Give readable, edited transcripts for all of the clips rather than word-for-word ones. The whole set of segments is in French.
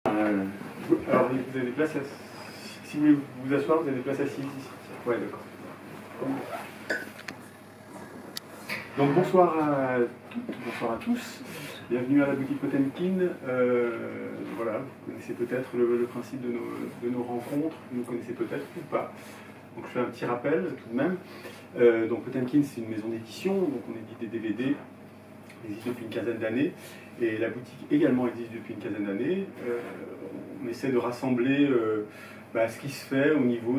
Alors, vous avez des places si vous voulez vous asseoir, vous avez des places assises ici. Ouais, d'accord. Donc, bonsoir à toutes, bonsoir à tous. Bienvenue à la boutique Potemkin. Voilà, vous connaissez peut-être le principe de nos rencontres, vous nous connaissez peut-être ou pas. Donc, je fais un petit rappel tout de même. Donc, Potemkin, c'est une maison d'édition, donc on édite des DVD. Elle existe depuis une quinzaine d'années, et la boutique également existe depuis une quinzaine d'années. On essaie de rassembler ce qui se fait au niveau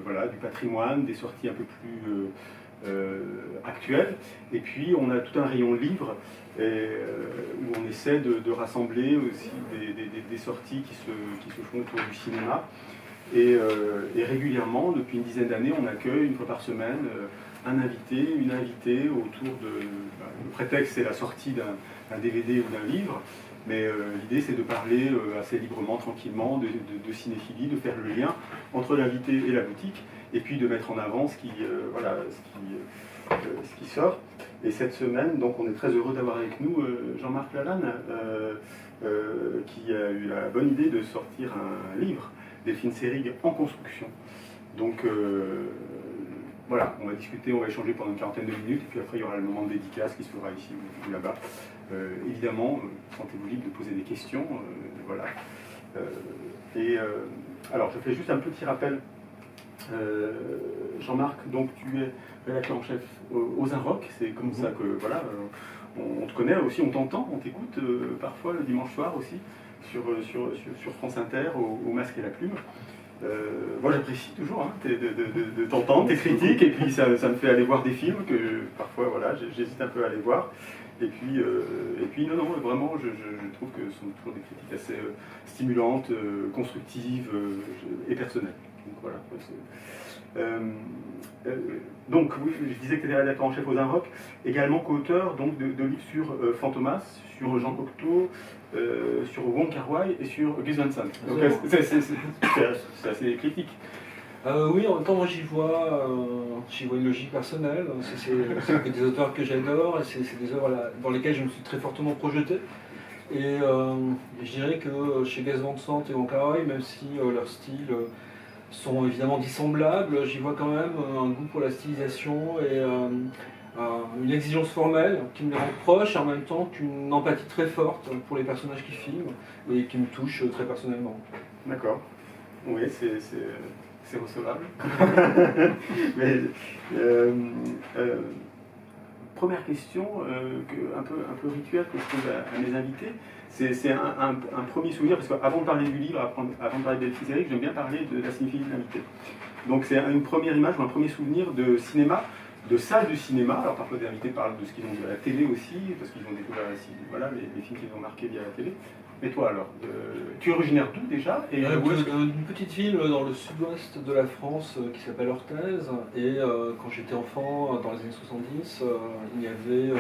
voilà, du patrimoine, des sorties un peu plus actuelles. Et puis on a tout un rayon livre où on essaie de rassembler aussi des sorties qui se font autour du cinéma. Et régulièrement, depuis une dizaine d'années, on accueille une fois par semaine un invité, une invitée autour de... le prétexte, c'est la sortie d'un DVD ou d'un livre, mais l'idée, c'est de parler assez librement, tranquillement, de cinéphilie, de faire le lien entre l'invité et la boutique, et puis de mettre en avant ce qui sort. Et cette semaine, donc, on est très heureux d'avoir avec nous Jean-Marc Lalanne, qui a eu la bonne idée de sortir un livre, Delphine Seyrig en construction. Donc voilà, on va discuter, on va échanger pendant une quarantaine de minutes, et puis après il y aura le moment de dédicace qui se fera ici ou là-bas. Évidemment, sentez-vous libre de poser des questions. Voilà. Alors, je fais juste un petit rappel. Jean-Marc, donc tu es rédacteur en chef aux Inrocks, c'est comme ça que voilà, on te connaît aussi, on t'entend, on t'écoute parfois le dimanche soir aussi sur France Inter au Masque et la Plume. Moi j'apprécie toujours de t'entendre, tes critiques, et puis ça me fait aller voir des films que parfois voilà, j'hésite un peu à aller voir. Et puis non, vraiment je trouve que ce sont toujours des critiques assez stimulantes, constructives et personnelles. Donc voilà. Donc oui, je disais que tu étais rédacteur en chef aux Inrocks, également co-auteur donc de livres sur Fantomas, sur Jean Cocteau, sur Wong Kar-wai et sur Gus Van Sant. Donc c'est assez critique. Oui, en même temps, moi j'y vois une logique personnelle. C'est des auteurs que j'adore, et c'est des œuvres dans lesquelles je me suis très fortement projeté. Et je dirais que chez Gus Van Sant et Wong Kar-wai, même si leur style sont évidemment dissemblables, j'y vois quand même un goût pour la stylisation et une exigence formelle qui me les rend proches, et en même temps qu'une empathie très forte pour les personnages qu'ils filment et qui me touche très personnellement. D'accord. Oui, c'est recevable. Mais, première question, un peu rituelle que je pose à mes invités, c'est un premier souvenir, parce qu'avant de parler du livre, avant de parler de Delphine Seyrig, j'aime bien parler de la cinéphilie de l'invité. Donc c'est une première image ou un premier souvenir de cinéma, de salle de cinéma. Alors parfois des invités parlent de ce qu'ils ont vu à la télé aussi, parce qu'ils ont découvert voilà, les films qu'ils ont marqués via la télé. Et toi alors, tu es originaire d'où déjà? D'une petite ville dans le sud-ouest de la France qui s'appelle Orthez. Et quand j'étais enfant, dans les années 70, il n'y avait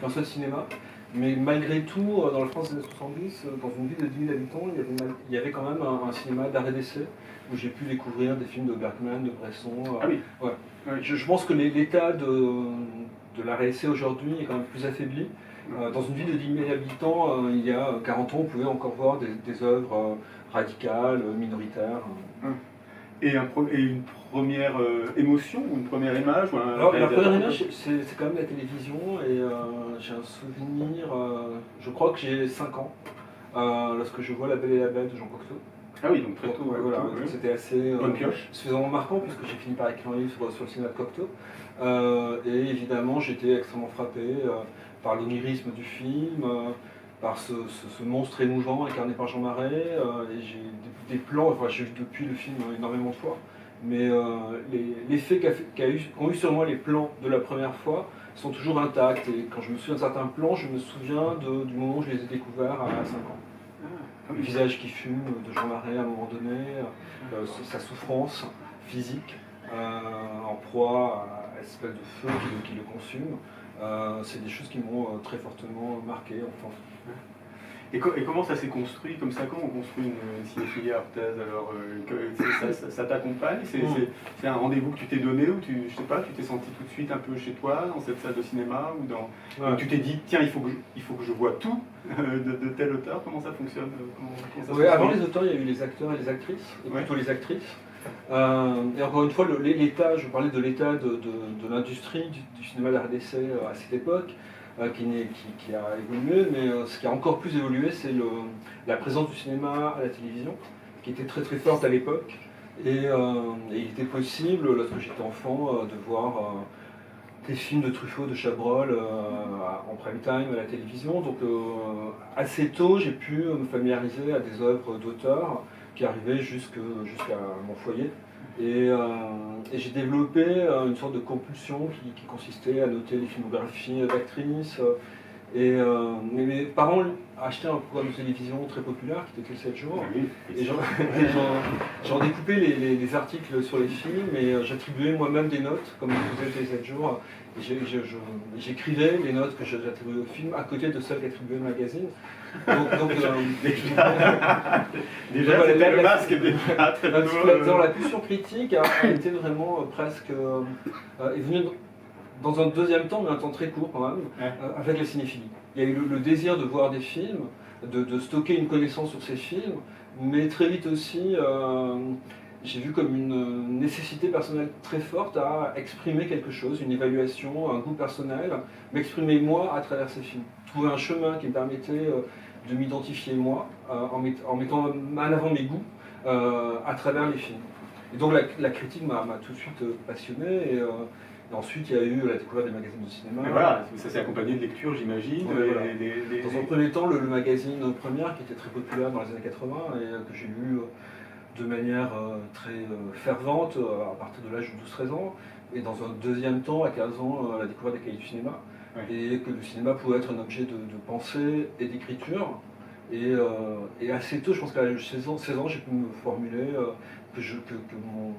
qu'un seul cinéma. Mais malgré tout, dans la France des années 70, dans une ville de 10 000 habitants, il y avait quand même un cinéma d'art et d'essai où j'ai pu découvrir des films de Bergman, de Bresson. Ah oui. Ouais. Je pense que l'état de l'art et d'essai aujourd'hui est quand même plus affaibli. Dans une ville de 10 000 habitants, il y a 40 ans, on pouvait encore voir des œuvres radicales, minoritaires. Et une première émotion, ou une première image Alors, la première image, c'est quand même la télévision, et j'ai un souvenir, je crois que j'ai 5 ans, lorsque je vois La Belle et la Bête de Jean Cocteau. Ah oui, donc très tôt. Voilà, c'était assez suffisamment marquant, puisque j'ai fini par écrire un livre sur le cinéma de Cocteau. Et évidemment, j'étais extrêmement frappé par l'onirisme du film, par ce monstre émouvant incarné par Jean Marais. Et j'ai des plans, enfin j'ai vu depuis le film énormément de fois, mais l'effet qu'ont eu sur moi les plans de la première fois sont toujours intacts. Et quand je me souviens de certains plans, je me souviens du moment où je les ai découverts à 5 ans. Le visage qui fume de Jean Marais à un moment donné, sa souffrance physique, en proie à l'espèce de feu qui le consume. C'est des choses qui m'ont très fortement marqué, enfin. Et comment ça s'est construit comme ça? Comment on construit une cinéphilie artaise? Alors, ça t'accompagne? C'est un rendez-vous que tu t'es donné ou je sais pas, tu t'es senti tout de suite un peu chez toi dans cette salle de cinéma ou ou tu t'es dit tiens il faut que je vois tout de tel auteur? Comment ça fonctionne? Oui, avant les auteurs, il y a eu les acteurs et les actrices, et plutôt les actrices. Et encore une fois, l'état, je parlais de l'état de l'industrie du cinéma de la RDC à cette époque. Qui a évolué, mais ce qui a encore plus évolué, c'est la présence du cinéma à la télévision, qui était très très forte à l'époque. Et il était possible, lorsque j'étais enfant, de voir des films de Truffaut, de Chabrol en prime time à la télévision. Donc assez tôt, j'ai pu me familiariser à des œuvres d'auteurs qui arrivaient jusqu'à mon foyer. Et j'ai développé une sorte de compulsion qui consistait à noter les filmographies d'actrices. Mes parents achetaient un programme de télévision très populaire qui était 7 jours. Et j'en découpais les articles sur les films et j'attribuais moi-même des notes, comme je faisais les 7 jours. J'écrivais les notes que j'attribuais au film à côté de celles qu'attribuait le magazine. Déjà, c'était le masque déjà. La pulsion critique a été vraiment presque est venue dans un deuxième temps, mais un temps très court quand même, avec la cinéphilie. Il y a eu le désir de voir des films, de stocker une connaissance sur ces films, mais très vite aussi, j'ai vu comme une nécessité personnelle très forte à exprimer quelque chose, une évaluation, un goût personnel, m'exprimer moi à travers ces films. Trouver un chemin qui me permettait de m'identifier moi, en mettant en avant mes goûts à travers les films. Et donc la critique m'a tout de suite passionné. Et ensuite, il y a eu la découverte des magazines de cinéma. Mais voilà, ça s'est accompagné de lecture, j'imagine. Dans un premier temps, le magazine Première, qui était très populaire dans les années 80 et que j'ai lu de manière très fervente à partir de l'âge de 12-13 ans. Et dans un deuxième temps, à 15 ans, la découverte des cahiers du cinéma. Et que le cinéma pouvait être un objet de pensée et d'écriture. Et assez tôt, je pense qu'à l'âge de 16 ans, j'ai pu me formuler que mon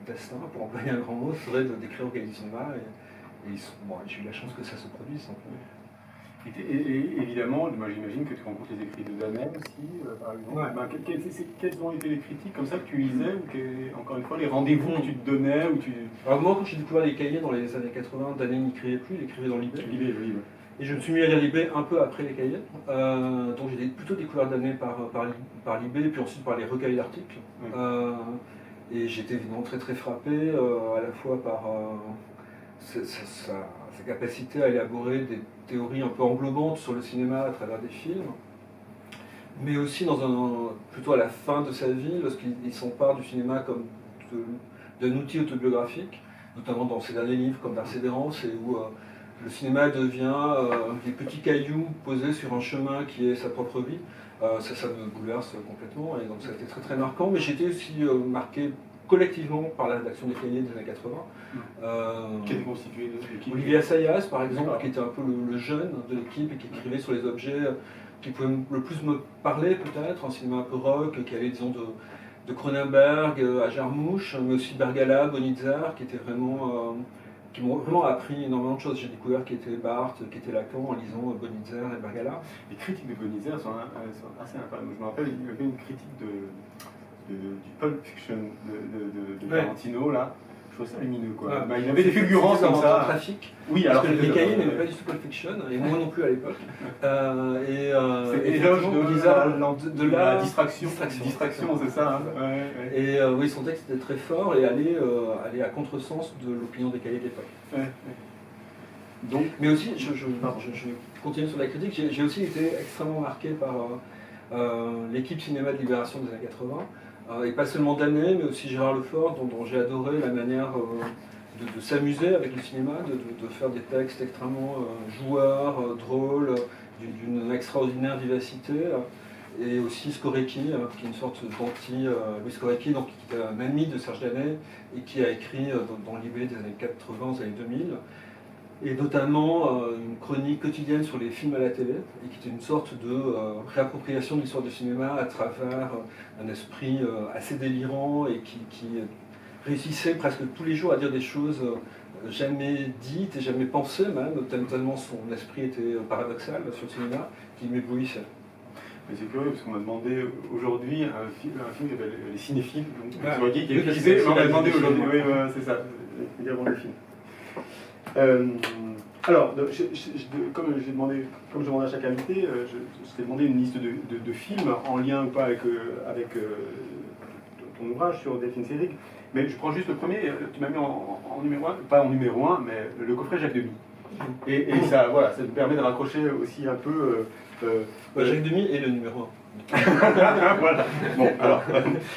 destin, pour employer un grand mot, serait d'écrire au cahier du cinéma. Et j'ai eu la chance que ça se produise. Et évidemment, moi j'imagine que tu rencontres les écrits de Danem aussi, par exemple. Quelles ont été les critiques comme ça que tu lisais, ou encore une fois, les rendez-vous que tu te donnais Alors moi, quand j'ai découvert les cahiers dans les années 80, Danem n'écrivait plus, il écrivait dans Libé. Et je me suis mis à lire Libé un peu après les cahiers. Donc j'ai plutôt découvert Danem par Libé, puis ensuite par les recueils d'articles. Et j'étais évidemment très très frappé, à la fois par sa capacité à élaborer des théories un peu englobantes sur le cinéma à travers des films, mais aussi plutôt à la fin de sa vie, lorsqu'il s'empare du cinéma comme d'un outil autobiographique, notamment dans ses derniers livres comme Persévérance, et où le cinéma devient des petits cailloux posés sur un chemin qui est sa propre vie. Ça me bouleverse complètement, et donc ça a été très très marquant, mais j'ai été aussi marqué collectivement par la rédaction des cahiers des années 80. Qui était constitué de l'équipe? Olivier Assayas, par exemple, qui était un peu le jeune de l'équipe et qui écrivait sur les objets qui pouvaient le plus me parler, peut-être, un cinéma un peu rock, qui allait, disons, de Cronenberg à Jarmusch, mais aussi Bergala, Bonitzer, qui m'ont vraiment appris énormément de choses. J'ai découvert qui était Barthes, qui était Lacan en lisant Bonitzer et Bergala. Les critiques de Bonitzer sont assez incroyables. Je me rappelle, il y avait une critique du Pulp Fiction de Tarantino, là. Je trouve ça lumineux, quoi. Il avait des fulgurances comme ça. Trafic. Oui, alors que les cahiers n'aimaient pas du tout Pulp Fiction, et moi non plus à l'époque. C'est l'éloge de la distraction. Distraction, c'est ça. Et oui, son texte était très fort et allait à contresens de l'opinion des cahiers de l'époque. Donc, mais aussi, je continue sur la critique, j'ai aussi été extrêmement marqué par l'équipe cinéma de Libération des années 80. Et pas seulement Danet, mais aussi Gérard Lefort, dont j'ai adoré la manière de s'amuser avec le cinéma, de faire des textes extrêmement joueurs, drôles, d'une extraordinaire vivacité. Et aussi Skorecki, qui est une sorte d'anti-Louis Skorecki, donc qui est un ami de Serge Danet, et qui a écrit dans Libé des années 80 aux années 2000. Et notamment une chronique quotidienne sur les films à la télé, et qui était une sorte de réappropriation de l'histoire du cinéma à travers un esprit assez délirant et qui réussissait presque tous les jours à dire des choses jamais dites et jamais pensées même, tellement son esprit était paradoxal sur le cinéma, qui m'éblouissait. Mais c'est curieux parce qu'on m'a demandé aujourd'hui un film qui s'appelle Les Cinéphiles, donc Ah, tu vois, qui est oui, diffusé, c'est on m'a la demandé diffusion, aujourd'hui. Oui, voilà, c'est ça, il y a des films. Alors, comme j'ai demandé à chaque invité, je t'ai demandé une liste de films en lien ou pas avec ton ouvrage sur Delphine Seyrig. Mais je prends juste le premier, tu m'as mis en numéro 1, pas en numéro 1, mais le coffret Jacques Demy. Et ça, voilà, ça te permet de raccrocher aussi un peu. Jacques Demy est le numéro 1. Voilà. Bon, alors.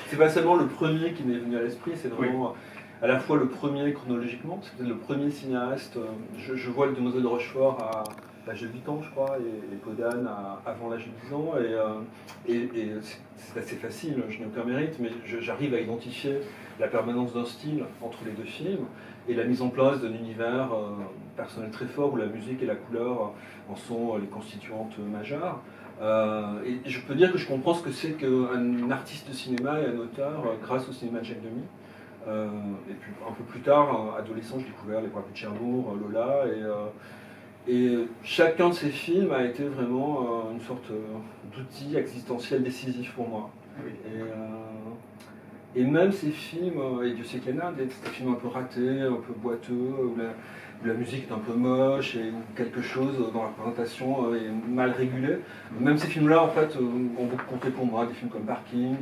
C'est pas seulement le premier qui m'est venu à l'esprit, c'est vraiment à la fois le premier chronologiquement, c'est peut-être le premier cinéaste. Je vois le Demoiselle de Rochefort à l'âge de 8 ans, je crois, et Podane avant l'âge de 10 ans. Et c'est assez facile, je n'ai aucun mérite, mais j'arrive à identifier la permanence d'un style entre les deux films et la mise en place d'un univers personnel très fort où la musique et la couleur en sont les constituantes majeures. Et je peux dire que je comprends ce que c'est qu'un artiste de cinéma et un auteur grâce au cinéma de Jacques Demy. Et puis un peu plus tard, adolescent, j'ai découvert Les Braves de Cherbourg, Lola, et chacun de ces films a été vraiment une sorte d'outil existentiel décisif pour moi. Oui. Et même ces films, et Dieu sait qu'il y en a, des films un peu ratés, un peu boiteux, où la musique est un peu moche, et où quelque chose dans la présentation est mal régulé. Même ces films-là, en fait, ont beaucoup compté pour moi, des films comme Parking,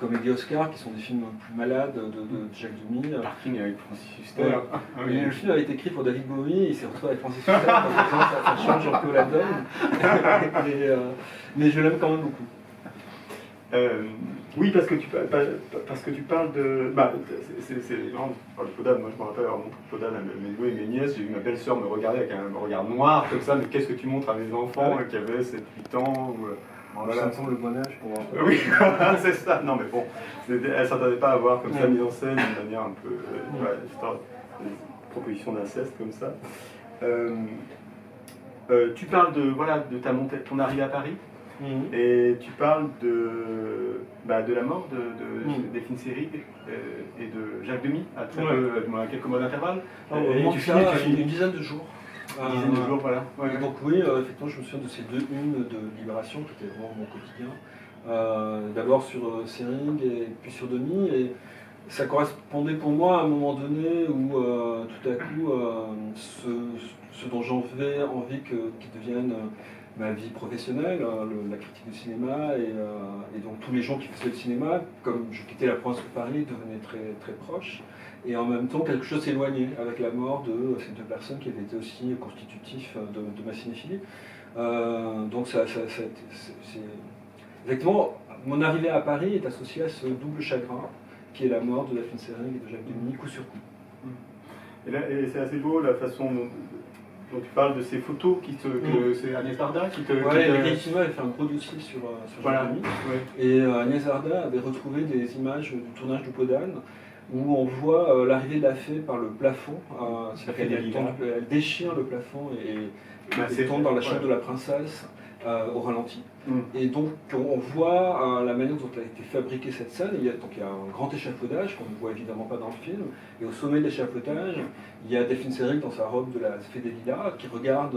comme Eddie Oscar, qui sont des films plus malades de Jacques Demy. Parking avec Francis Huster. Ouais. Ah, oui. Le film avait été écrit pour David Bowie, il s'est retrouvé avec Francis Huster, ça change un peu la donne. Mais je l'aime quand même beaucoup. Oui, parce que tu parles de. Bah, c'est marrant, tu parles de Podane. Moi, je me rappelle avoir montré Podane à mes nièces. J'ai vu ma belle-sœur me regarder avec un regard noir, comme ça. Mais qu'est-ce que tu montres à mes enfants qui avaient 7-8 ans Voilà. Ça me semble le bon âge pour voir. Oui, c'est ça. Non, mais bon, elle ne s'attendait pas à voir comme ça mise en scène d'une manière un peu. Des propositions d'inceste comme ça. Tu parles de ton arrivée à Paris. Et tu parles de la mort de Delphine Seyrig et de Jacques Demy à quelques mois d'intervalle. Et tu finis une dizaine de jours. Une dizaine de jours, voilà. Ouais. Donc oui, effectivement, je me souviens de ces deux unes de Libération, qui étaient vraiment mon quotidien. D'abord sur Seyrig et puis sur Demy. Et ça correspondait pour moi à un moment donné où tout à coup, ce dont j'avais envie qu'il devienne ma vie professionnelle, la critique du cinéma, et donc tous les gens qui faisaient le cinéma, comme je quittais la province de Paris, devenaient très, très proches. Et en même temps, quelque chose s'éloignait avec la mort de ces deux personnes qui avaient été aussi constitutifs de ma cinéphilie. Donc effectivement, mon arrivée à Paris est associée à ce double chagrin, qui est la mort de Delphine Seyrig et de Jacques Demy, coup sur coup. Et c'est assez beau la façon dont tu parles de ces photos c'est Agnès Varda qui te. Eric Simon avait fait un gros dossier sur Jacques Demy. Et Agnès Varda avait retrouvé des images du tournage de Podane où on voit l'arrivée de la fée par le plafond. Elle déchire le plafond et tombe dans la chambre de la princesse au ralenti. Et donc on voit la manière dont a été fabriquée cette scène. Il y a un grand échafaudage qu'on ne voit évidemment pas dans le film. Et au sommet de l'échafaudage, il y a Delphine Seyrig dans sa robe de la fée des Lilas qui regarde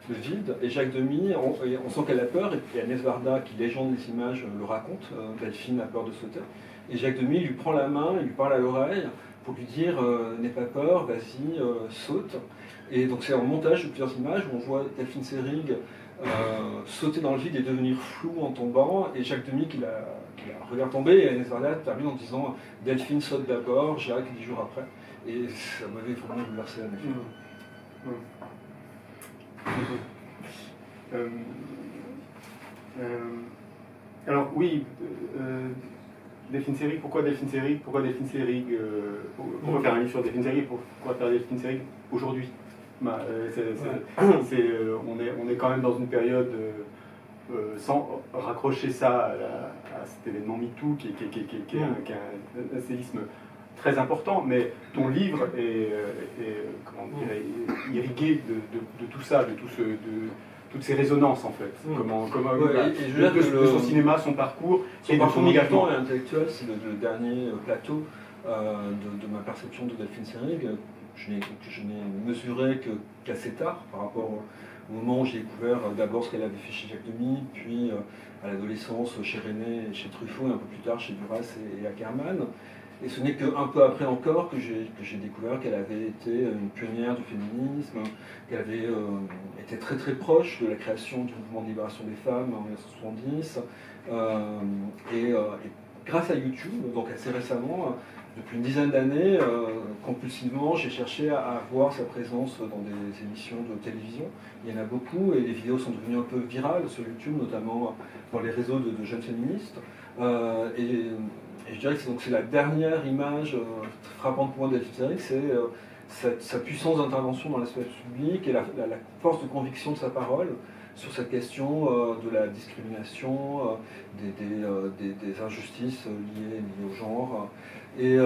le vide. Et Jacques Demy, on sent qu'elle a peur. Et Agnès Varda, qui légende les images, le raconte. Delphine a peur de sauter. Et Jacques Demy lui prend la main, il lui parle à l'oreille pour lui dire n'aie pas peur, vas-y, saute. Et donc c'est un montage de plusieurs images où on voit Delphine Seyrig sauter dans le vide et devenir flou en tombant, et Jacques Demy qui la regarde tomber, et Agnès Varda termine en disant Delphine saute d'abord, Jacques 10 jours après. Et ça m'avait vraiment bouleversé la Alors oui, Delphine Seyrig, pourquoi Delphine Seyrig? Pourquoi faire un livre sur Delphine Seyrig? Pourquoi faire Delphine Seyrig aujourd'hui? On est quand même dans une période, sans raccrocher ça à cet événement MeToo qui est un séisme très important, mais ton livre est irrigué de tout ça, de toutes ces résonances en fait. De son cinéma, son parcours, et de son engagement intellectuel. C'est le dernier plateau de ma perception de Delphine Seyrig. Je n'ai mesuré qu'assez tard par rapport au moment où j'ai découvert d'abord ce qu'elle avait fait chez Jacques Demy, puis à l'adolescence chez René et chez Truffaut, et un peu plus tard chez Duras et Ackermann. Et ce n'est qu'un peu après encore que j'ai découvert qu'elle avait été une pionnière du féminisme, qu'elle avait été très très proche de la création du mouvement de libération des femmes en 1970. Et grâce à YouTube, donc assez récemment, depuis une dizaine d'années, compulsivement, j'ai cherché à voir sa présence dans des émissions de télévision. Il y en a beaucoup et les vidéos sont devenues un peu virales sur YouTube, notamment dans les réseaux de jeunes féministes. Et je dirais que c'est la dernière image frappante pour moi de Delphine Seyrig, c'est sa puissance d'intervention dans l'espace public et la force de conviction de sa parole sur cette question de la discrimination, des injustices liées au genre. Et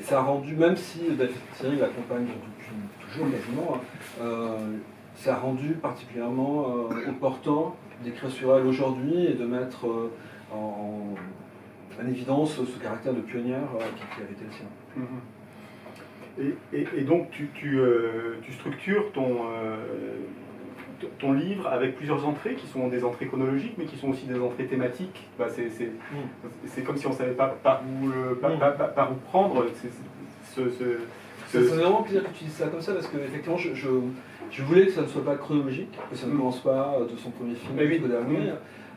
ça a rendu, même si Delphine Seyrig l'accompagne depuis toujours quasiment, ça a rendu particulièrement opportun d'écrire sur elle aujourd'hui et de mettre en évidence ce caractère de pionnière qui avait été le sien. Et donc tu structures ton livre avec plusieurs entrées qui sont des entrées chronologiques mais qui sont aussi des entrées thématiques. Bah, c'est comme si on ne savait pas par où prendre. C'est vraiment plaisir que tu dises ça comme ça parce que effectivement je voulais que ça ne soit pas chronologique, que ça ne commence pas de son premier film jusqu'au dernier.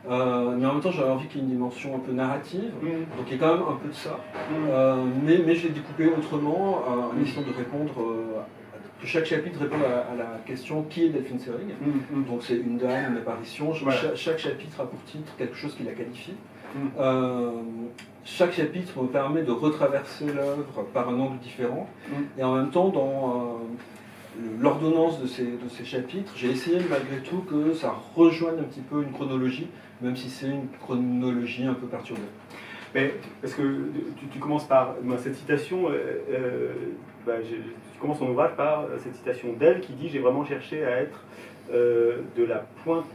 Mais en même temps j'avais envie qu'il y ait une dimension un peu narrative, donc il y a quand même un peu de ça. Mais je l'ai découpé autrement en essayant de répondre, que chaque chapitre réponde à la question qui est Delphine Seyrig. Donc c'est une dame, une apparition, chaque chapitre a pour titre quelque chose qui la qualifie. Chaque chapitre me permet de retraverser l'œuvre par un angle différent, et en même temps dans l'ordonnance de ces chapitres, j'ai essayé malgré tout que ça rejoigne un petit peu une chronologie, même si c'est une chronologie un peu perturbée. Mais, parce que tu commences par cette citation, tu commences ton ouvrage par cette citation d'elle qui dit « J'ai vraiment cherché à être de la pointe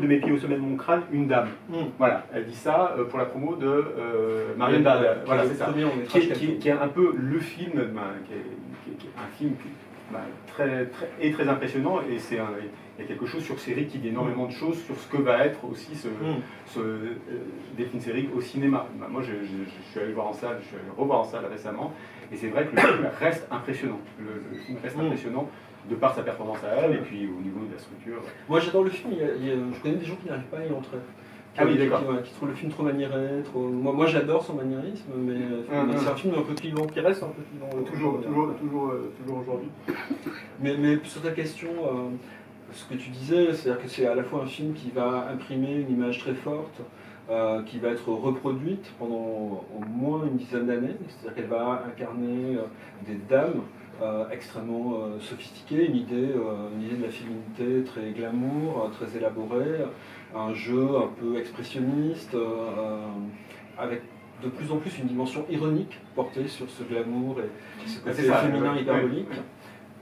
de mes pieds au sommet de mon crâne, une dame ». Voilà, elle dit ça pour la promo de Marianne Bad. Voilà, c'est ça. Qui est un peu le film, qui est un film très impressionnant, et il y a quelque chose sur Seyrig qui dit énormément de choses sur ce que va être aussi Delphine Seyrig au cinéma. Moi je suis allé voir en salle, je suis allé revoir en salle récemment, et c'est vrai que le film reste impressionnant. Le film reste impressionnant de par sa performance à elle et puis au niveau de la structure. Moi j'adore le film, je connais des gens qui n'arrivent pas à y entrer. Qui trouvent le film trop maniéré, Moi j'adore son maniérisme, mais c'est un film un peu clivant, qui reste un peu clivant. Toujours aujourd'hui. Mais sur ta question, ce que tu disais, c'est-à-dire que c'est à la fois un film qui va imprimer une image très forte, qui va être reproduite pendant au moins une dizaine d'années, c'est-à-dire qu'elle va incarner des dames extrêmement sophistiquées, une idée de la féminité très glamour, très élaborée, un jeu un peu expressionniste, avec de plus en plus une dimension ironique portée sur ce glamour et ce côté féminin hyperbolique.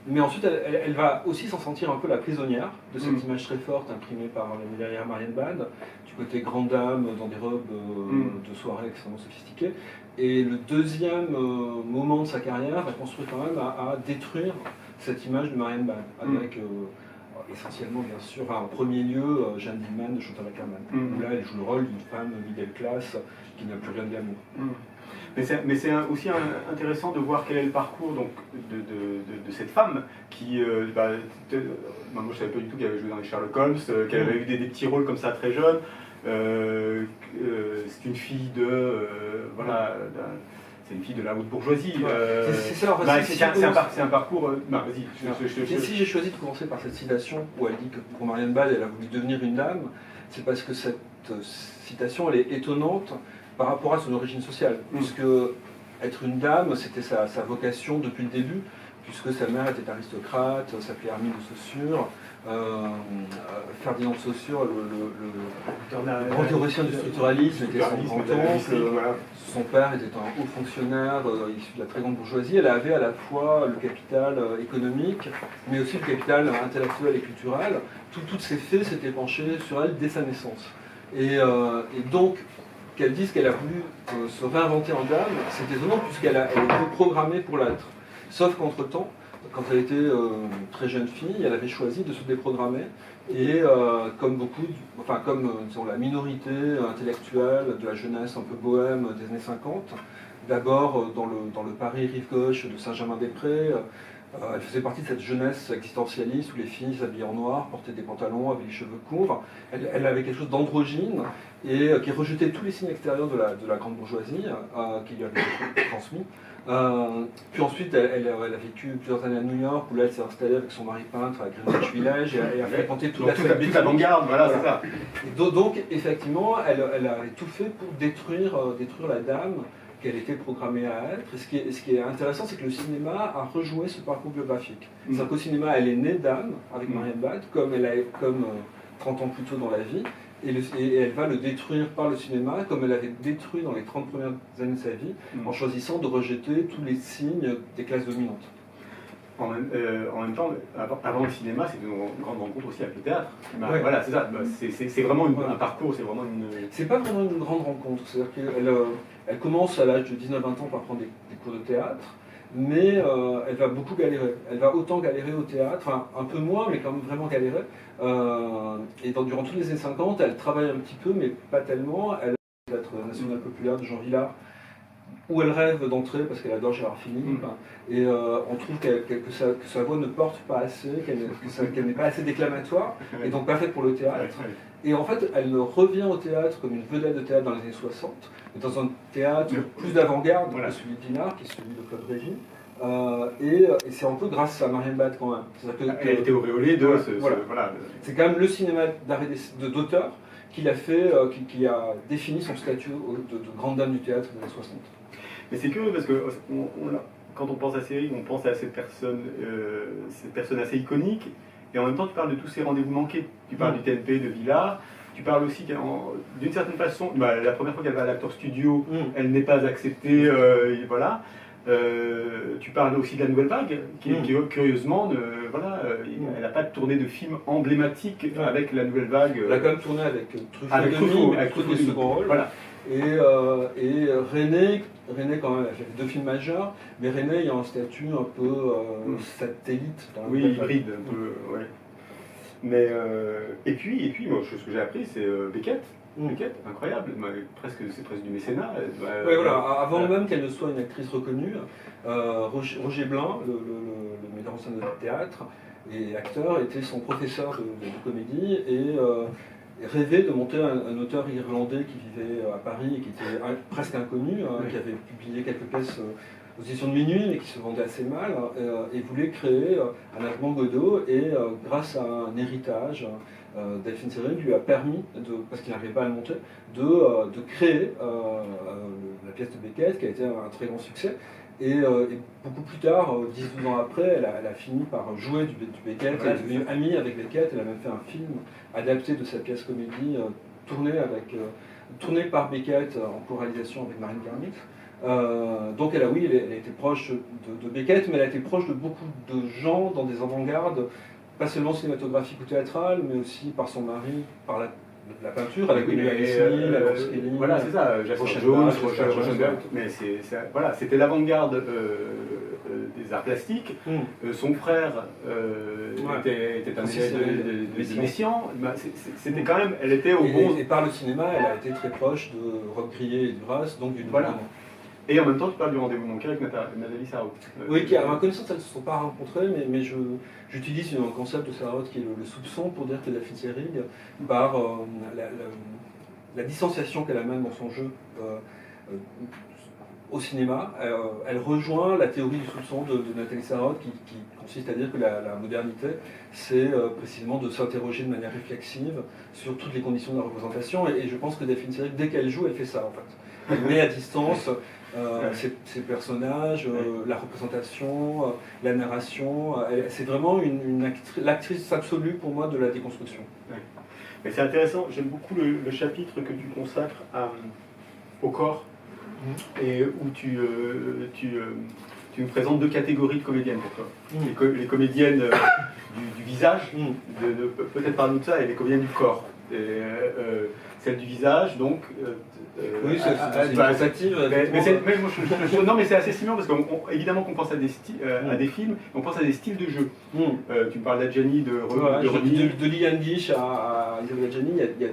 Mais ensuite, elle va aussi s'en sentir un peu la prisonnière de cette image très forte imprimée par derrière Marianne Bad, du côté grande dame dans des robes de soirée extrêmement sophistiquées. Et le deuxième moment de sa carrière va construire quand même à détruire cette image de Marianne Bad, avec essentiellement, bien sûr, en premier lieu, Jeanne Dielman de Chantal Ackermann, où là, elle joue le rôle d'une femme middle class qui n'a plus rien de glamour. Mais c'est aussi intéressant de voir quel est le parcours donc, de cette femme qui, moi je ne savais pas du tout qu'elle avait joué dans les Sherlock Holmes, qu'elle avait eu des petits rôles comme ça très jeune. C'est une fille c'est une fille de la haute bourgeoisie. C'est ça, en fait, c'est un parcours. Vas-y, Si j'ai choisi de commencer par cette citation où elle dit que pour Marianne Bad, elle a voulu devenir une dame, c'est parce que cette citation, elle est étonnante par rapport à son origine sociale, puisque être une dame, c'était sa vocation depuis le début, puisque sa mère était aristocrate, s'appelait Hermine de Saussure, Ferdinand de Saussure, le grand théoricien du structuralisme, était son grand-oncle, son père était un haut fonctionnaire issu de la très grande bourgeoisie. Elle avait à la fois le capital économique, mais aussi le capital intellectuel et culturel. Toutes ces faits s'étaient penchés sur elle dès sa naissance. Et donc, qu'elle dise qu'elle a voulu se réinventer en dame, c'est étonnant puisqu'elle a été programmée pour l'être. Sauf qu'entre-temps, quand elle était très jeune fille, elle avait choisi de se déprogrammer et comme beaucoup, comme disons, la minorité intellectuelle de la jeunesse un peu bohème des années 50, d'abord dans le Paris rive gauche de Saint-Germain-des-Prés, elle faisait partie de cette jeunesse existentialiste où les filles s'habillaient en noir, portaient des pantalons, avaient les cheveux courts. Elle avait quelque chose d'androgyne et qui rejetait tous les signes extérieurs de la grande bourgeoisie qui lui avait été transmis. Puis ensuite, elle a vécu plusieurs années à New York, où là, elle s'est installée avec son mari peintre à Greenwich Village et a fréquenté toute l'avant-garde, voilà, c'est ça. Donc, effectivement, elle a tout fait pour détruire la dame qu'elle était programmée à être. Et ce qui est intéressant, c'est que le cinéma a rejoué ce parcours biographique. C'est-à-dire qu'au cinéma, elle est née dame, avec Marianne Bad, comme 30 ans plus tôt dans la vie, et elle va le détruire par le cinéma, comme elle avait détruit dans les 30 premières années de sa vie, en choisissant de rejeter tous les signes des classes dominantes. En même temps, avant le cinéma, c'est une grande rencontre aussi avec le théâtre. Ouais. Voilà, c'est ça. C'est vraiment un parcours, c'est vraiment une... C'est pas vraiment une grande rencontre. C'est-à-dire qu'elle commence à l'âge de 19-20 ans par prendre des cours de théâtre, mais elle va beaucoup galérer. Elle va autant galérer au théâtre, enfin un peu moins, mais quand même vraiment galérer. Et durant toutes les années 50, elle travaille un petit peu, mais pas tellement. Elle a le théâtre national populaire de Jean Villard, où elle rêve d'entrer parce qu'elle adore Gérard Philippe, et on trouve que sa voix ne porte pas assez, qu'elle n'est pas assez déclamatoire, et donc pas faite pour le théâtre. Et en fait, elle revient au théâtre comme une vedette de théâtre dans les années 60, dans un théâtre plus d'avant-garde que celui de Dinard, qui est celui de Claude Régis. Et c'est un peu grâce à Marianne Bad quand même. Elle était auréolée de voilà. C'est quand même le cinéma d'auteur qui a défini son statut de grande dame du théâtre des années 60. Mais c'est curieux parce que quand on pense à Seyrig, on pense à cette personne assez iconique, et en même temps tu parles de tous ces rendez-vous manqués. Tu parles du TNP de Villard, tu parles aussi d'une certaine façon, la première fois qu'elle va à l'Actor Studio, elle n'est pas acceptée, voilà. Tu parles aussi de la Nouvelle Vague, qui curieusement, elle n'a pas tourné de film emblématique avec la Nouvelle Vague. Elle a quand même tourné avec Truffaut le second rôle. Voilà. Et René quand même, elle a fait 2 films majeurs, mais René il a un statut un peu satellite. Oui, hybride, un peu, ouais. Mais, et puis moi, ce que j'ai appris, c'est Beckett. Beckett, incroyable, c'est presque du mécénat. Oui, voilà. Avant même qu'elle ne soit une actrice reconnue, Roger Blin, le metteur en scène de théâtre et acteur, était son professeur de comédie et rêvait de monter un auteur irlandais qui vivait à Paris et qui était presque inconnu, qui avait publié quelques pièces aux éditions de Minuit mais qui se vendait assez mal, et voulait créer un Armand Godot, et grâce à un héritage, Delphine Seyrig lui a permis, parce qu'il n'arrivait pas à le monter, de créer la pièce de Beckett, qui a été un très grand succès. Et beaucoup plus tard, 10-12 ans après, elle a fini par jouer du Beckett, elle est devenue amie avec Beckett, elle a même fait un film adapté de sa pièce comédie, tourné par Beckett en co-réalisation avec Marine Garmix. Donc elle a été proche de Beckett, mais elle a été proche de beaucoup de gens dans des avant-gardes, pas seulement cinématographiques ou théâtrales, mais aussi par son mari, par la peinture, elle a connu Alice Neal, Laurence Kelly. Voilà, c'est ça, Jasper Jones, Rochenberg. Mais c'était l'avant-garde des arts plastiques. Son frère était un élève de Messiaen. C'était quand même, elle était au bon. Et par le cinéma, elle a été très proche de Roch Grillet et Duras, donc d'une voilà. Et en même temps, tu parles du rendez-vous manqué avec Nathalie Sarraute. Oui, qui, à ma connaissance, elles ne se sont pas rencontrées, mais j'utilise un concept de Sarraute qui est le soupçon pour dire que Delphine Seyrig, par la distanciation qu'elle amène dans son jeu au cinéma, elle rejoint la théorie du soupçon de Nathalie Sarraute qui consiste à dire que la modernité, c'est précisément de s'interroger de manière réflexive sur toutes les conditions de la représentation. Et je pense que Delphine Seyrig, dès qu'elle joue, elle fait ça en fait. Elle met à distance ces personnages, la représentation, la narration. C'est vraiment l'actrice absolue pour moi de la déconstruction. Ouais. Mais c'est intéressant, j'aime beaucoup le chapitre que tu consacres au corps, et où tu nous présentes 2 catégories de comédiennes pour toi. Les comédiennes du visage, peut-être parler de ça, et les comédiennes du corps. celle du visage, donc... oui, c'est une tentative. Non, mais c'est assez stimulant parce qu'évidemment qu'on pense à des, à des films, on pense à des styles de jeu. Tu me parles d'Adjani, de Lee Yandish à Isabelle Adjani, il y a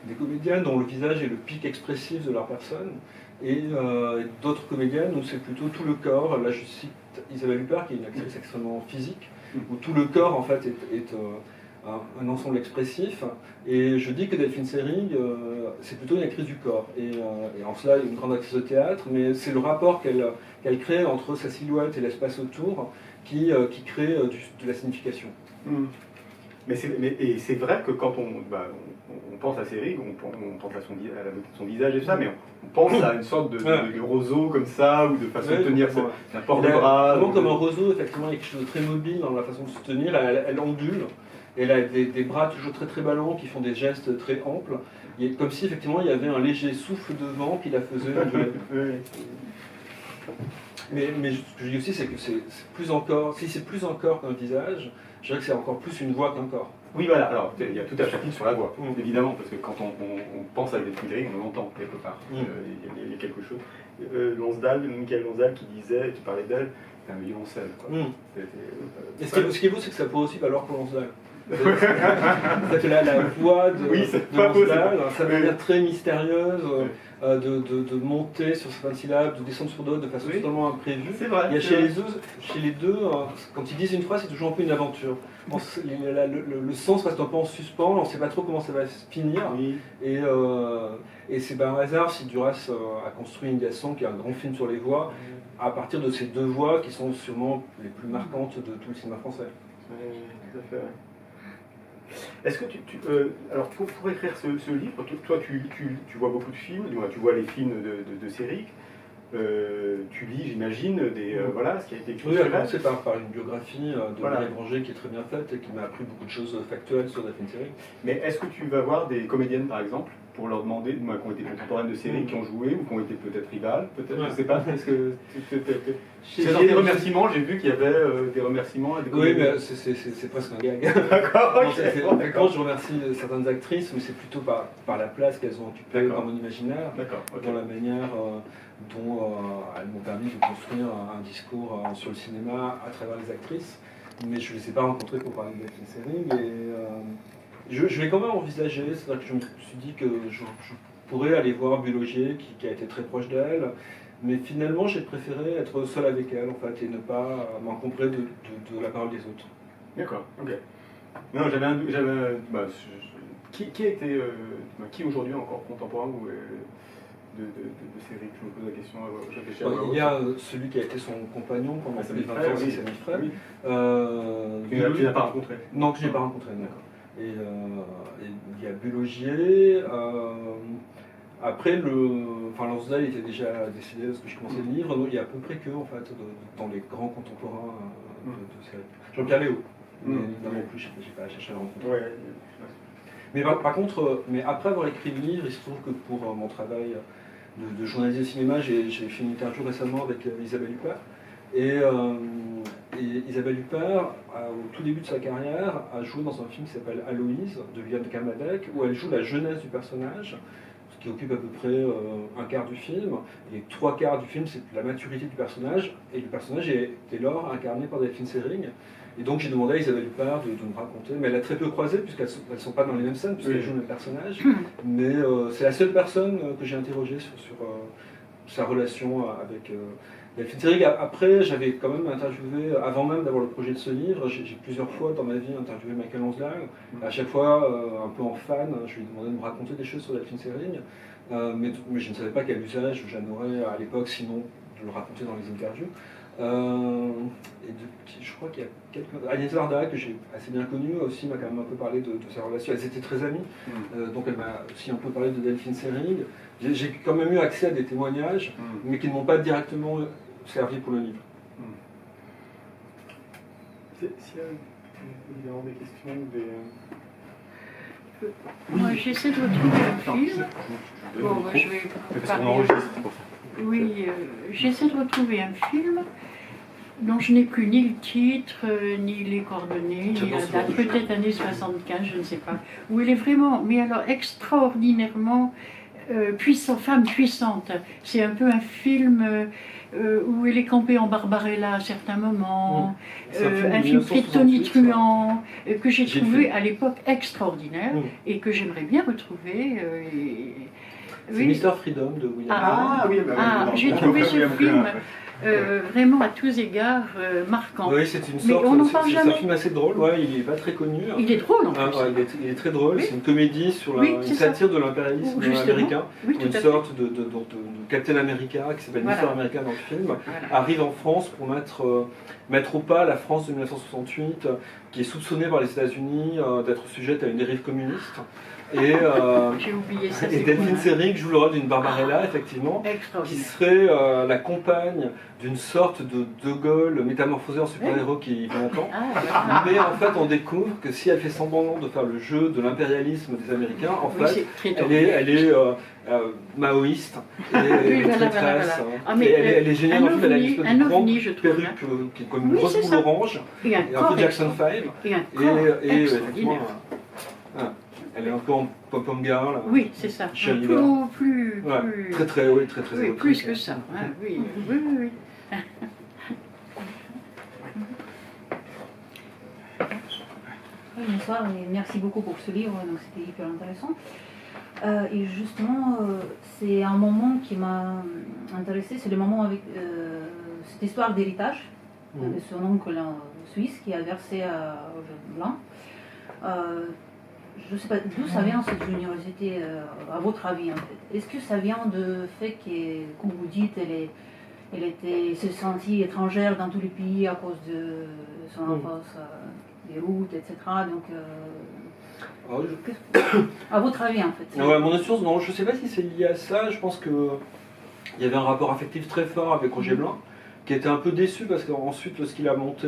des comédiennes dont le visage est le pic expressif de leur personne, et d'autres comédiennes où c'est plutôt tout le corps. Là, je cite Isabelle Huppert, qui est une actrice extrêmement physique, où tout le corps en fait est un ensemble expressif, et je dis que Delphine Seyrig, c'est plutôt une actrice du corps, et en cela une grande actrice de théâtre, mais c'est le rapport qu'elle crée entre sa silhouette et l'espace autour qui crée de la signification. Mais c'est vrai que quand on pense à Seyrig, on pense à son visage et tout ça, mais on pense à une sorte de roseau comme ça, ou de façon de tenir un port de bras. Vraiment comme un roseau, effectivement, il y a quelque chose de très mobile dans la façon de se tenir, elle ondule. Et elle a des bras toujours très très ballants qui font des gestes très amples. Comme si effectivement il y avait un léger souffle de vent qui la faisait onduler. Mais ce que je dis aussi, c'est que c'est plus encore, si c'est plus encore qu'un visage, je dirais que c'est encore plus une voix qu'un corps. Oui, voilà, alors il y a tout un chapitre sur la voix, évidemment, parce que quand on pense à Delphine Seyrig, on l'entend quelque part. Il y a quelque chose. Michael Lonsdal qui parlait d'elle, c'est un violoncelle. Et ce qui est beau, c'est que ça pourrait aussi valoir pour Lonsdal. C'est la voix de Lonsdal, sa manière très mystérieuse de monter sur certaines syllabes, de descendre sur d'autres de façon totalement imprévue. C'est vrai. Il y a chez les deux, quand ils disent une phrase, c'est toujours un peu une aventure. Le sens reste un peu en suspens, on ne sait pas trop comment ça va se finir. Oui. Et c'est pas un hasard si Duras a construit Une-Garçon, qui est un grand film sur les voix, à partir de ces deux voix qui sont sûrement les plus marquantes de tout le cinéma français. Oui, tout à fait. Est-ce que alors pour écrire ce livre, toi tu vois beaucoup de films, tu vois les films de Seyrig, tu lis, j'imagine, voilà, ce qui a été écrit. Oui, a commencé par une biographie de Marie Granger qui est très bien faite et qui m'a appris beaucoup de choses factuelles sur Delphine Seyrig. Mais est-ce que tu vas voir des comédiennes, par exemple, pour leur demander, qui ont été contemporaines de Seyrig, qui ont joué ou qui ont été peut-être rivales, peut-être, je ne sais pas. Est-ce que des remerciements, j'ai vu qu'il y avait des remerciements à des comédiennes. Oui, mais c'est presque un gag. D'accord, Quand je remercie certaines actrices, mais c'est plutôt par la place qu'elles ont occupée dans mon imaginaire, dans la manière dont elles m'ont permis de construire un discours sur le cinéma à travers les actrices. Mais je ne les ai pas rencontrées pour parler de Delphine Seyrig. Je l'ai quand même envisagé, c'est-à-dire que je me suis dit que je pourrais aller voir Bulogier, qui a été très proche d'elle, mais finalement j'ai préféré être seul avec elle en fait, et ne pas m'encombrer de la parole des autres. D'accord, ok. Non, qui aujourd'hui est encore contemporain ou de Seyrig, je me pose la question. Il y a celui qui a été son compagnon pendant plus de 20 ans, c'est Samy Frey. Tu n'as pas rencontré? Non, que je n'ai pas rencontré, d'accord. Et il y a Bulogier. Après, Lonsdal était déjà décédé parce que je commençais le livre. Donc il y a à peu près que, en fait, dans les grands contemporains de Seyrig. Jean-Pierre Léaud. Mais non plus, je n'ai pas cherché à le rencontrer. Ouais. Mais par contre, après avoir écrit le livre, il se trouve que pour mon travail de journaliste de cinéma, j'ai fait une interview récemment avec Isabelle Huppert. Et Isabelle Huppert, au tout début de sa carrière, a joué dans un film qui s'appelle Aloïse, de Viviane Camadec, où elle joue la jeunesse du personnage, ce qui occupe à peu près un quart du film. Et 3/4 du film, c'est la maturité du personnage, et le personnage est dès lors incarné par Delphine Seyrig. Et donc j'ai demandé à Isabelle Huppert de me raconter, mais elle a très peu croisé, puisqu'elles ne sont pas dans les mêmes scènes, puisqu'elles jouent le même personnage. Mais c'est la seule personne que j'ai interrogée sur sa relation avec Delphine Seyrig. Après, j'avais quand même interviewé, avant même d'avoir le projet de ce livre, j'ai plusieurs fois dans ma vie interviewé Michael Lonsdal. À chaque fois, un peu en fan, je lui ai demandé de me raconter des choses sur Delphine Seyrig. Mais je ne savais pas quel usage j'en aurais à l'époque, sinon de le raconter dans les interviews. Je crois qu'il y a quelques... Agnès Varda, que j'ai assez bien connue, aussi m'a quand même un peu parlé de sa relation. Elles étaient très amies, donc elle m'a aussi un peu parlé de Delphine Seyrig. J'ai quand même eu accès à des témoignages, mais qui ne m'ont pas directement servi pour le livre. S'il y a des questions ou des... Moi, j'essaie de retrouver un film. Bon, je vais parler. Oui, j'essaie de retrouver un film dont je n'ai plus ni le titre, ni les coordonnées, ni J'adore la ce date, genre de peut-être années 75, je ne sais pas. Où elle est vraiment, mais alors extraordinairement femme puissante. C'est un peu un film où elle est campée en Barbarella à certains moments, C'est un film fait de 1968, tonitruant, que j'ai J'ai trouvé fait. à l'époque extraordinaire et que j'aimerais bien retrouver. C'est Oui. Mr. Freedom de William Ball. Ah oui, bah, Ah, oui, j'ai non, trouvé on ce peut film rien. vraiment à tous égards marquant. Oui, c'est une Mais sorte. on n'en c'est parle c'est un jamais. film assez drôle. Ouais, il est pas très connu. Il est drôle en plus. Ah, ouais, il est très drôle. Oui. C'est une comédie sur Oui, une c'est ça. satire de l'impérialisme Justement. américain. Oui, Une tout à fait. sorte de Captain America qui s'appelle Voilà. Mr. America dans le film, Voilà. arrive en France pour mettre au pas la France de 1968, qui est soupçonnée par les États-Unis d'être sujette à une dérive communiste. Et, J'ai oublié ça. et c'est Delphine cool, hein. Seyrig joue le rôle d'une Barbarella, effectivement, qui Extraordinaire. serait la compagne d'une sorte de Gaulle métamorphosé en super-héros qui vit longtemps. Ah, voilà. Mais en fait, on découvre que si elle fait semblant de faire le jeu de l'impérialisme des Américains, en Oui, fait, c'est très elle est maoïste et Oui, voilà, traîtresse. voilà, voilà. Hein. Ah, mais, Et elle est géniale un dans le film, elle a une ovni, espèce un de grande ovni, je trouve, perruque hein. qui est comme une Oui, grosse c'est boule ça. orange, Et un et un corps peu Jackson 5. Et un Et, corps et effectivement, extraordinaire. elle est un peu en pom-pom girl. Oui, c'est ça. Chérie, Plus, Ouais, plus, très très, oui, très très oui, érotique. plus que ça. Hein. Oui, oui, oui, oui. Oui, bonsoir et merci beaucoup pour ce livre, donc c'était hyper intéressant. Et justement, c'est un moment qui m'a intéressé, c'est le moment avec cette histoire d'héritage de son oncle suisse qui a versé au Jeune Blanc. Je ne sais pas d'où ça vient cette générosité, à votre avis en fait. Est-ce que ça vient du fait que, comme vous dites, elle s'est sentie étrangère dans tous les pays à cause de son enfance, des routes, etc. Donc, Ah, à votre avis en fait. ouais, mon source, non, je ne sais pas si c'est lié à ça. Je pense qu'il y avait un rapport affectif très fort avec Roger Blanc, qui était un peu déçu parce qu'ensuite, lorsqu'il a monté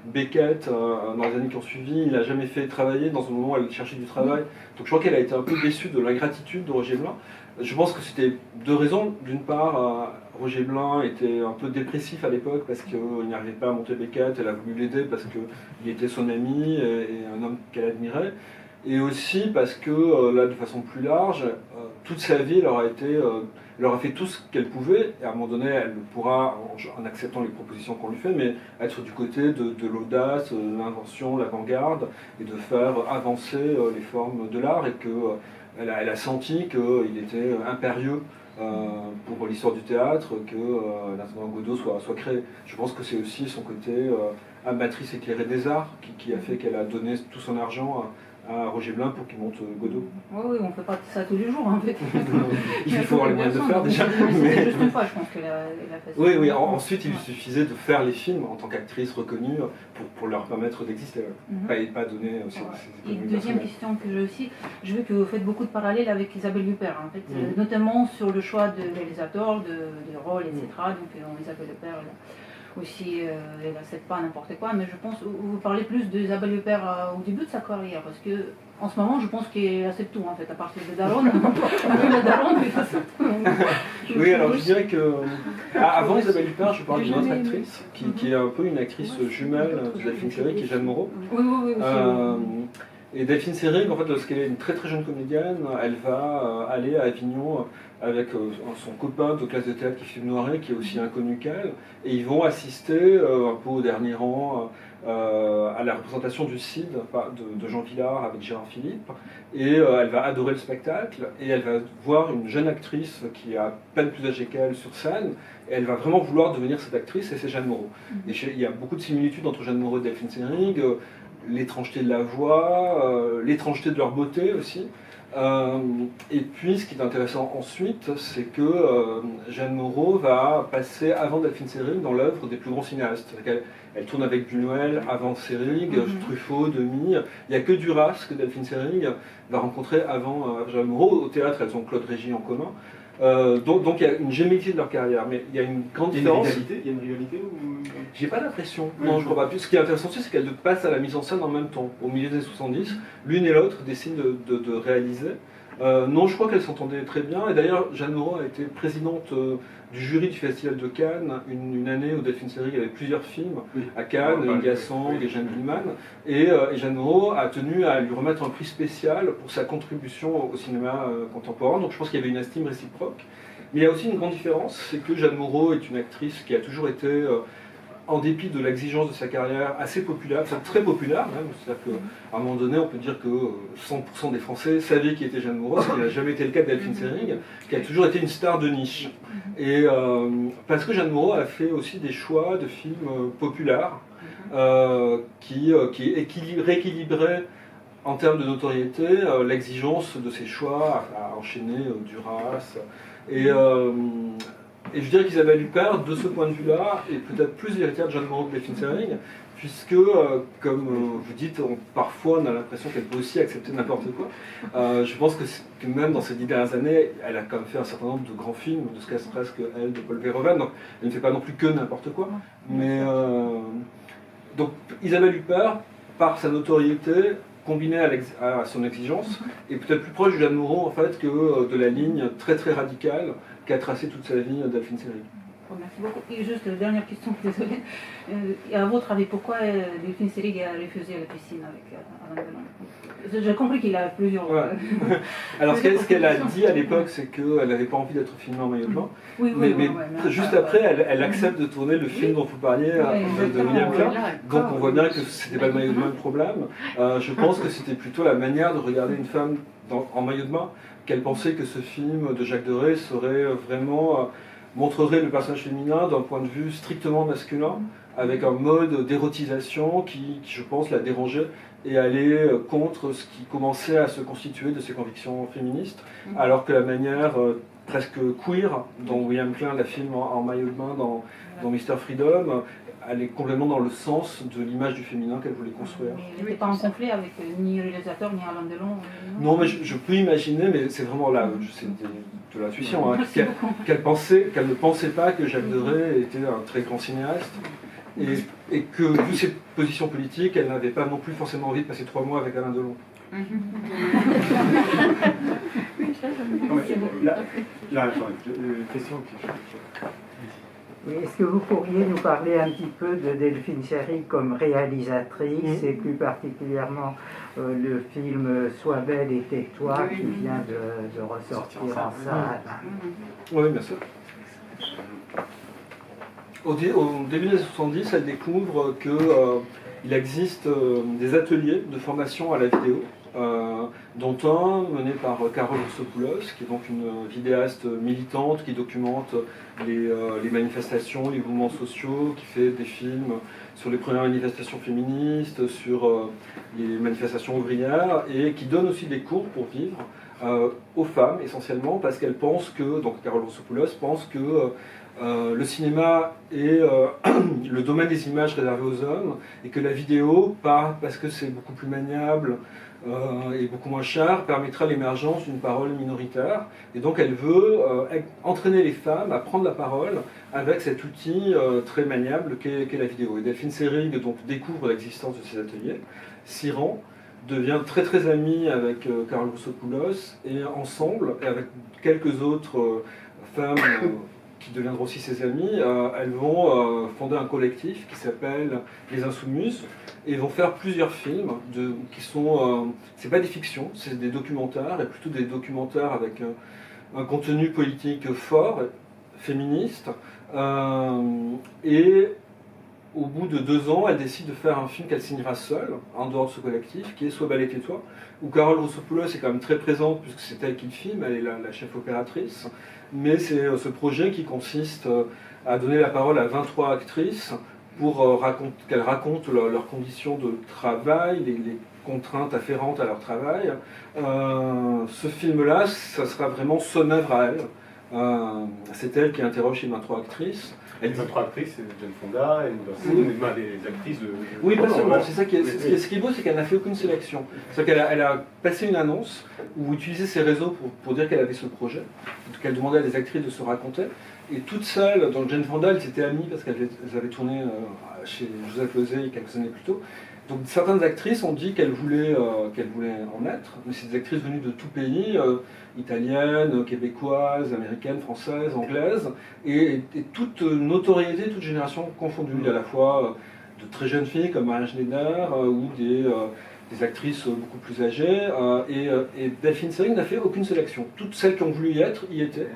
Beckett dans les années qui ont suivi, il n'a jamais fait travailler dans un moment où elle cherchait du travail. Donc je crois qu'elle a été un peu déçue de l'ingratitude de Roger Blanc. Je pense que c'était deux raisons. D'une part, Roger Blanc était un peu dépressif à l'époque parce qu'il n'arrivait pas à monter Beckett. Elle a voulu l'aider parce qu'il était son ami et un homme qu'elle admirait. Et aussi parce que, là, de façon plus large, toute sa vie, elle aura fait tout ce qu'elle pouvait, et à un moment donné, elle pourra, en acceptant les propositions qu'on lui fait, mais être du côté de l'audace, de l'invention, l'avant-garde, et de faire avancer les formes de l'art, et qu'elle a senti qu'il était impérieux pour l'histoire du théâtre, que l'Intendant Godot soit créé. Je pense que c'est aussi son côté amatrice éclairée des arts qui a fait qu'elle a donné tout son argent à Roger Blanc pour qu'il monte Godot. Oui, on ne fait pas ça tous les jours en fait. Il faut avoir les moyens de le faire déjà. C'était juste une fois, je pense qu'elle a fait ça. Oui, oui. Ensuite, il lui suffisait de faire les films en tant qu'actrice reconnue pour leur permettre d'exister. Et pas donner aussi. Et deuxième question que j'ai aussi, je veux que vous faites beaucoup de parallèles avec Isabelle Huppert, en fait, notamment sur le choix de réalisateur, de rôle, etc. Donc Isabelle Huppert aussi, elle n'accepte pas n'importe quoi, mais je pense que vous parlez plus d'Isabelle Huppert au début de sa carrière, parce que en ce moment, je pense qu'elle accepte tout, en fait, à partir de Daron. La Daron, elle accepte tout. Oui, alors je dirais que avant Isabelle Huppert, je parle d'une autre actrice qui est un peu une actrice jumelle de Delphine Seyrig, qui est Jeanne Moreau. Oui, aussi. Et Delphine Seyrig, en fait, lorsqu'elle est une très très jeune comédienne, elle va aller à Avignon avec son copain de classe de théâtre qui est Philippe Noiret, qui est aussi inconnu qu'elle, et ils vont assister un peu au dernier rang à la représentation du Cid de Jean Vilar avec Gérard Philippe, et elle va adorer le spectacle, et elle va voir une jeune actrice qui est à peine plus âgée qu'elle sur scène, et elle va vraiment vouloir devenir cette actrice, et c'est Jeanne Moreau. Et il y a beaucoup de similitudes entre Jeanne Moreau et Delphine Seyrig, l'étrangeté de la voix, l'étrangeté de leur beauté aussi. Et puis ce qui est intéressant ensuite, c'est que Jeanne Moreau va passer avant Delphine Seyrig dans l'œuvre des plus grands cinéastes. Elle tourne avec Buñuel avant Seyrig, Truffaut, Demy. Il n'y a que Duras que Delphine Seyrig va rencontrer avant Jeanne Moreau. Au théâtre, elles ont Claude Régis en commun. Donc il y a une gémellité de leur carrière, mais il y a une grande différence. Il y a une rivalité ou... J'ai pas l'impression. Non, je crois pas. Puis, ce qui est intéressant aussi, c'est qu'elles passent à la mise en scène en même temps. Au milieu des 70, l'une et l'autre décident de réaliser. Non, je crois qu'elle s'entendait très bien. Et d'ailleurs, Jeanne Moreau a été présidente du jury du Festival de Cannes une année où Delphine Seyrig avait plusieurs films à Cannes, Inga Sang et Jeanne Dielman. Et Jeanne Moreau a tenu à lui remettre un prix spécial pour sa contribution au cinéma contemporain. Donc je pense qu'il y avait une estime réciproque. Mais il y a aussi une grande différence, c'est que Jeanne Moreau est une actrice qui a toujours été, en dépit de l'exigence de sa carrière, assez populaire, enfin, très populaire même. C'est-à-dire qu'à un moment donné, on peut dire que 100% des Français savaient qui était Jeanne Moreau, ce qui n'a jamais été le cas de Delphine Seyrig, qui a toujours été une star de niche. Et parce que Jeanne Moreau a fait aussi des choix de films populaires qui rééquilibraient en termes de notoriété l'exigence de ses choix à enchaîner Duras. Et je dirais qu'Isabelle Huppert, de ce point de vue-là, est peut-être plus héritière de Jeanne Moreau que Delphine Seyrig, puisque, comme vous dites, parfois on a l'impression qu'elle peut aussi accepter n'importe quoi. Je pense que même dans ces 10 dernières années, elle a quand même fait un certain nombre de grands films, de ce qu'elle presque elle, de Paul Verhoeven, donc elle ne fait pas non plus que n'importe quoi. Mais, donc Isabelle Huppert, par sa notoriété, combinée à son exigence, est peut-être plus proche de Jeanne Moreau en fait, que de la ligne très très radicale qu'a tracée toute sa vie Delphine Seyrig. Merci beaucoup. Et juste la dernière question, désolée. À votre avis, pourquoi Delphine Seyrig a refusé la piscine avec Alain Delon? J'ai compris qu'il a plusieurs... Ouais. Alors ce qu'elle a dit à l'époque, c'est qu'elle n'avait pas envie d'être filmée en maillot de bain. Mais juste après, elle accepte de tourner le film dont vous parliez de William Klein. Donc on voit bien que c'était pas le maillot de bain le problème. Je pense que c'était plutôt la manière de regarder une femme en maillot de bain, qu'elle pensait que ce film de Jacques Deray serait vraiment... montrerait le personnage féminin d'un point de vue strictement masculin, avec un mode d'érotisation qui, je pense, la dérangeait et allait contre ce qui commençait à se constituer de ses convictions féministes, alors que la manière presque queer dont William Klein la filme en maillot de bain dans Mr. Freedom, elle est complètement dans le sens de l'image du féminin qu'elle voulait construire. Elle n'était pas en conflit avec ni le réalisateur ni Alain Delon? Non, mais je peux imaginer, mais c'est vraiment là, c'est de l'intuition, hein, qu'elle ne pensait pas que Jacques Deray était un très grand cinéaste, et que, vu ses positions politiques, elle n'avait pas non plus forcément envie de passer 3 mois avec Alain Delon. Question. Oui, est-ce que vous pourriez nous parler un petit peu de Delphine Seyrig comme réalisatrice et plus particulièrement le film Sois belle et tais-toi qui vient de ressortir en salle? Oui, bien sûr. Au début des années 70, elle découvre qu'il existe des ateliers de formation à la vidéo, dont un mené par Carole Rossopoulos, qui est donc une vidéaste militante qui documente les manifestations, les mouvements sociaux, qui fait des films sur les premières manifestations féministes, sur les manifestations ouvrières, et qui donne aussi des cours pour vivre aux femmes essentiellement, parce qu'elle pense que, donc Carole Rossopoulos pense que le cinéma est le domaine des images réservé aux hommes, et que la vidéo, parce que c'est beaucoup plus maniable et beaucoup moins cher, permettra l'émergence d'une parole minoritaire. Et donc elle veut entraîner les femmes à prendre la parole avec cet outil très maniable qu'est la vidéo. Et Delphine Seyrig donc découvre l'existence de ces ateliers, s'y rend, devient très très amie avec Carole Rossopoulos, et ensemble, et avec quelques autres femmes qui deviendront aussi ses amies, elles vont fonder un collectif qui s'appelle Les Insoumises, et vont faire plusieurs films qui sont, c'est pas des fictions, c'est des documentaires, et plutôt des documentaires avec un contenu politique fort, féministe, et au bout de 2 ans, elle décide de faire un film qu'elle signera seule, en dehors de ce collectif, qui est Sois belle et tais-toi, où Carole Rossopoulos est quand même très présente, puisque c'est elle qui le filme, elle est la chef opératrice, mais c'est ce projet qui consiste à donner la parole à 23 actrices pour qu'elles racontent leurs conditions de travail, les contraintes afférentes à leur travail. Ce film-là, ça sera vraiment son œuvre à elle. C'est elle qui interroge les 23 actrices. Les 23 actrices, c'est Jane Fonda, les actrices de... Oui, pas seulement. C'est ça qui est, ce qui est beau, c'est qu'elle n'a fait aucune sélection. C'est-à-dire qu'elle a passé une annonce où utilisait ses réseaux pour dire qu'elle avait ce projet, qu'elle demandait à des actrices de se raconter. Et toutes seules, donc Jane Fonda, elles étaient amies parce qu'elles avaient tourné chez Joseph Losey quelques années plus tôt. Donc certaines actrices ont dit qu'elles voulaient en être, mais c'est des actrices venues de tout pays, italiennes, québécoises, américaines, françaises, anglaises, et toute notoriété, toute génération confondue. Il y a à la fois de très jeunes filles comme Marianne Schneider ou des actrices beaucoup plus âgées, et Delphine Seyrig n'a fait aucune sélection. Toutes celles qui ont voulu y être, y étaient.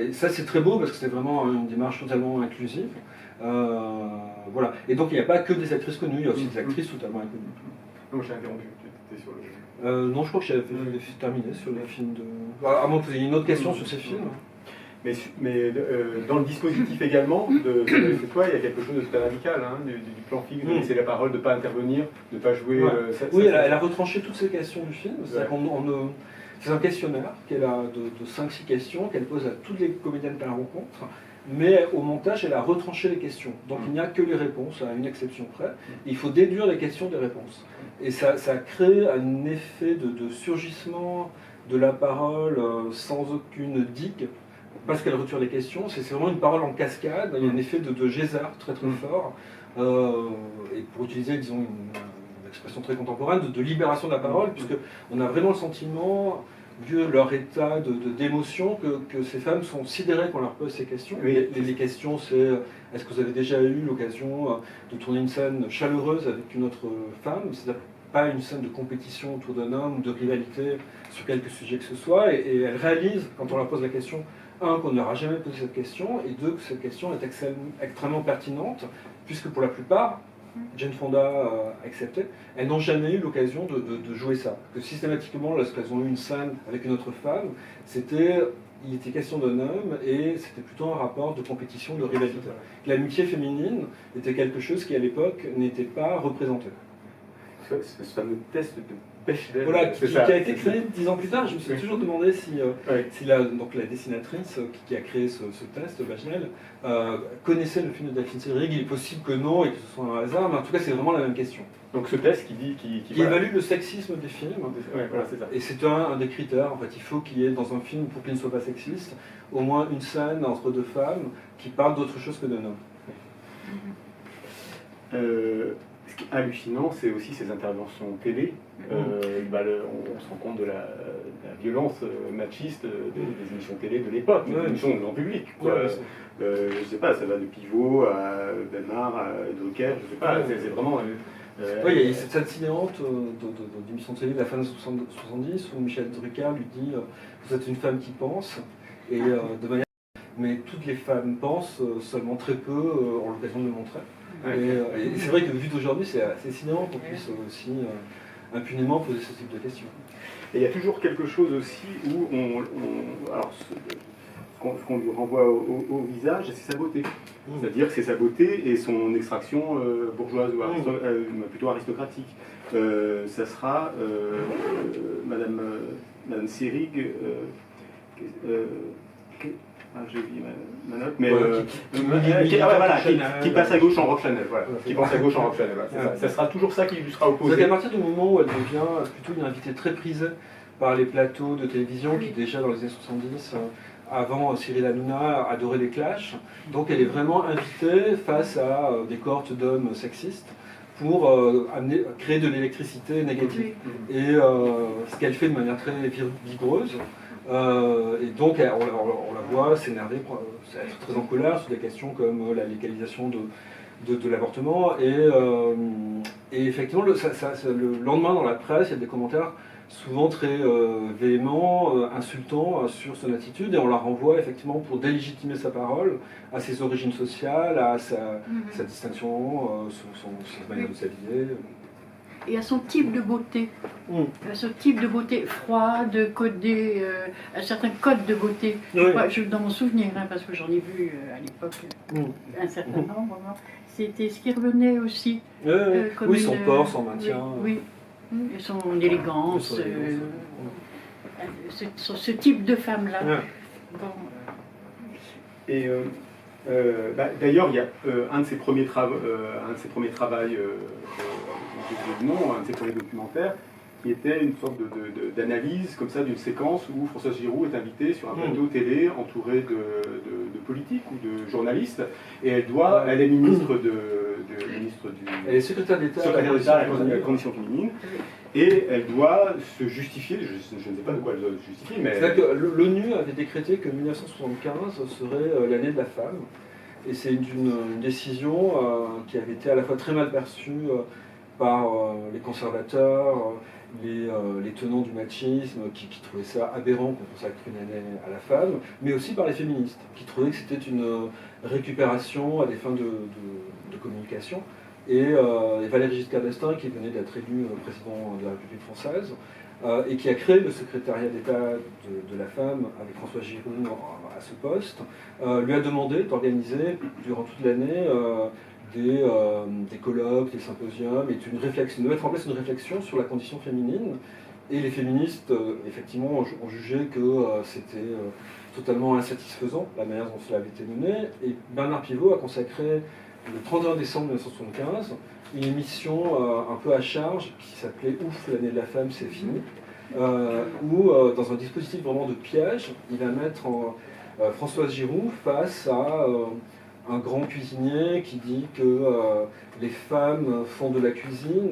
Et ça c'est très beau parce que c'est vraiment une démarche totalement inclusive. Voilà. Et donc il n'y a pas que des actrices connues, il y a aussi des actrices totalement inconnues. Non, j'ai interrompu, tu étais sur le... Non, je crois que j'avais terminé sur les films de... À moins que vous ayez une autre question sur ces films. Mais dans le dispositif également de C'est toi, il y a quelque chose de très radical, hein, du plan fixe, de laisser la parole, de ne pas intervenir, de ne pas jouer... Ouais. Oui, elle a retranché toutes ces questions du film. C'est un questionnaire qu'elle a de 5-6 questions qu'elle pose à toutes les comédiennes qu'elle rencontre, mais au montage, elle a retranché les questions. Donc il n'y a que les réponses, à une exception près. Il faut déduire les questions des réponses. Et ça crée un effet de surgissement de la parole sans aucune digue, parce qu'elle retire les questions. C'est vraiment une parole en cascade, il y a un effet de geyser très très fort. Et pour utiliser, disons, une expression très contemporaine, de libération de la parole, puisqu'on a vraiment le sentiment, vu leur état d'émotion, que ces femmes sont sidérées qu'on leur pose ces questions. Oui. Les questions, c'est est-ce que vous avez déjà eu l'occasion de tourner une scène chaleureuse avec une autre femme, c'est-à-dire pas une scène de compétition autour d'un homme, de rivalité sur quelque sujet que ce soit, et elles réalisent, quand on leur pose la question, un, qu'on ne leur a jamais posé cette question, et deux, que cette question est extrêmement pertinente, puisque pour la plupart, Jane Fonda accepté, elles n'ont jamais eu l'occasion de jouer ça. Que systématiquement, lorsqu'elles ont eu une scène avec une autre femme, il était question d'un homme et c'était plutôt un rapport de compétition, de rivalité. L'amitié féminine était quelque chose qui à l'époque n'était pas représenté. Ce fameux test de Bechdel. Voilà, qui a été créé 10 ans plus tard. Je me suis toujours demandé si la dessinatrice qui a créé ce test, Bechdel, connaissait le film de Delphine Seyrig. Il est possible que non et que ce soit un hasard, mais en tout cas c'est vraiment la même question. Donc ce test qui évalue le sexisme des films. Voilà, c'est ça. Et c'est un des critères. En fait, il faut qu'il y ait dans un film, pour qu'il ne soit pas sexiste, au moins une scène entre deux femmes qui parle d'autre chose que d'un homme. Ce qui est hallucinant, c'est aussi ces interventions télé. On se rend compte de la violence machiste des émissions télé de l'époque, des émissions grand public. Je sais pas, ça va de Pivot à Bernard, à Drucker, je sais pas, c'est vraiment... il y a cette scène sidérante d'émission de télé de la fin des 70 où Michel Drucker lui dit vous êtes une femme qui pense, et de manière... mais toutes les femmes pensent, seulement très peu ont l'occasion de le montrer. Et c'est vrai que vu d'aujourd'hui, c'est assez sidérant qu'on puisse aussi impunément poser ce type de questions. Et il y a toujours quelque chose aussi où alors, ce qu'on lui renvoie au visage, c'est sa beauté. C'est-à-dire que c'est sa beauté et son extraction bourgeoise ou plutôt aristocratique. Ça sera Madame Seyrig. J'ai oublié ma note, mais qui passe à gauche en robe Chanel, voilà. Qui pense à gauche en robe Chanel, voilà. Ça sera toujours ça qui lui sera opposé. À partir du moment où elle devient plutôt une invitée très prisée par les plateaux de télévision qui déjà dans les années 70, avant Cyril Hanouna, adoraient les clashs, donc elle est vraiment invitée face à des cohortes d'hommes sexistes pour créer de l'électricité négative. Et ce qu'elle fait de manière très vigoureuse. Et donc on la voit s'énerver, être très en colère sur des questions comme la légalisation de l'avortement. Et effectivement, le lendemain dans la presse, il y a des commentaires souvent très véhéments, insultants sur son attitude, et on la renvoie effectivement pour délégitimer sa parole à ses origines sociales, à sa distinction, sa manière de s'habiller. Et à son type de beauté, à ce type de beauté froide, codée, à certains codes de beauté. Dans mon souvenir, parce que j'en ai vu à l'époque un certain nombre, c'était ce qui revenait aussi. Oui, son port, son maintien. Oui. Et son élégance, ce type de femme-là. Et d'ailleurs, il y a un de ses premiers travaux, un de ses premiers documentaires, qui était une sorte d'analyse comme ça d'une séquence où Françoise Giroud est invitée sur un plateau télé entourée de politiques ou de journalistes, et elle est ministre ministre du... Elle est secrétaire d'État à secrétaire la d'État à la condition condition féminine. Et elle doit se justifier, je ne sais pas de quoi elle doit se justifier, mais... C'est-à-dire que l'ONU avait décrété que 1975 serait l'année de la femme. Et c'est une décision qui avait été à la fois très mal perçue par les conservateurs, les tenants du machisme, qui trouvaient ça aberrant qu'on consacre une année à la femme, mais aussi par les féministes, qui trouvaient que c'était une récupération à des fins de communication. Et Valéry Giscard d'Estaing, qui venait d'être élu président de la République française, et qui a créé le secrétariat d'État de la femme avec François Giroud à ce poste, lui a demandé d'organiser durant toute l'année des colloques, des symposiums, et de mettre en place une réflexion sur la condition féminine. Et les féministes, effectivement, ont jugé que c'était totalement insatisfaisant la manière dont cela avait été mené. Et Bernard Pivot a consacré le 31 décembre 1975 une émission un peu à charge qui s'appelait « Ouf, l'année de la femme, c'est fini », où, dans un dispositif vraiment de piège, il va mettre Françoise Giroud face à un grand cuisinier qui dit que les femmes font de la cuisine,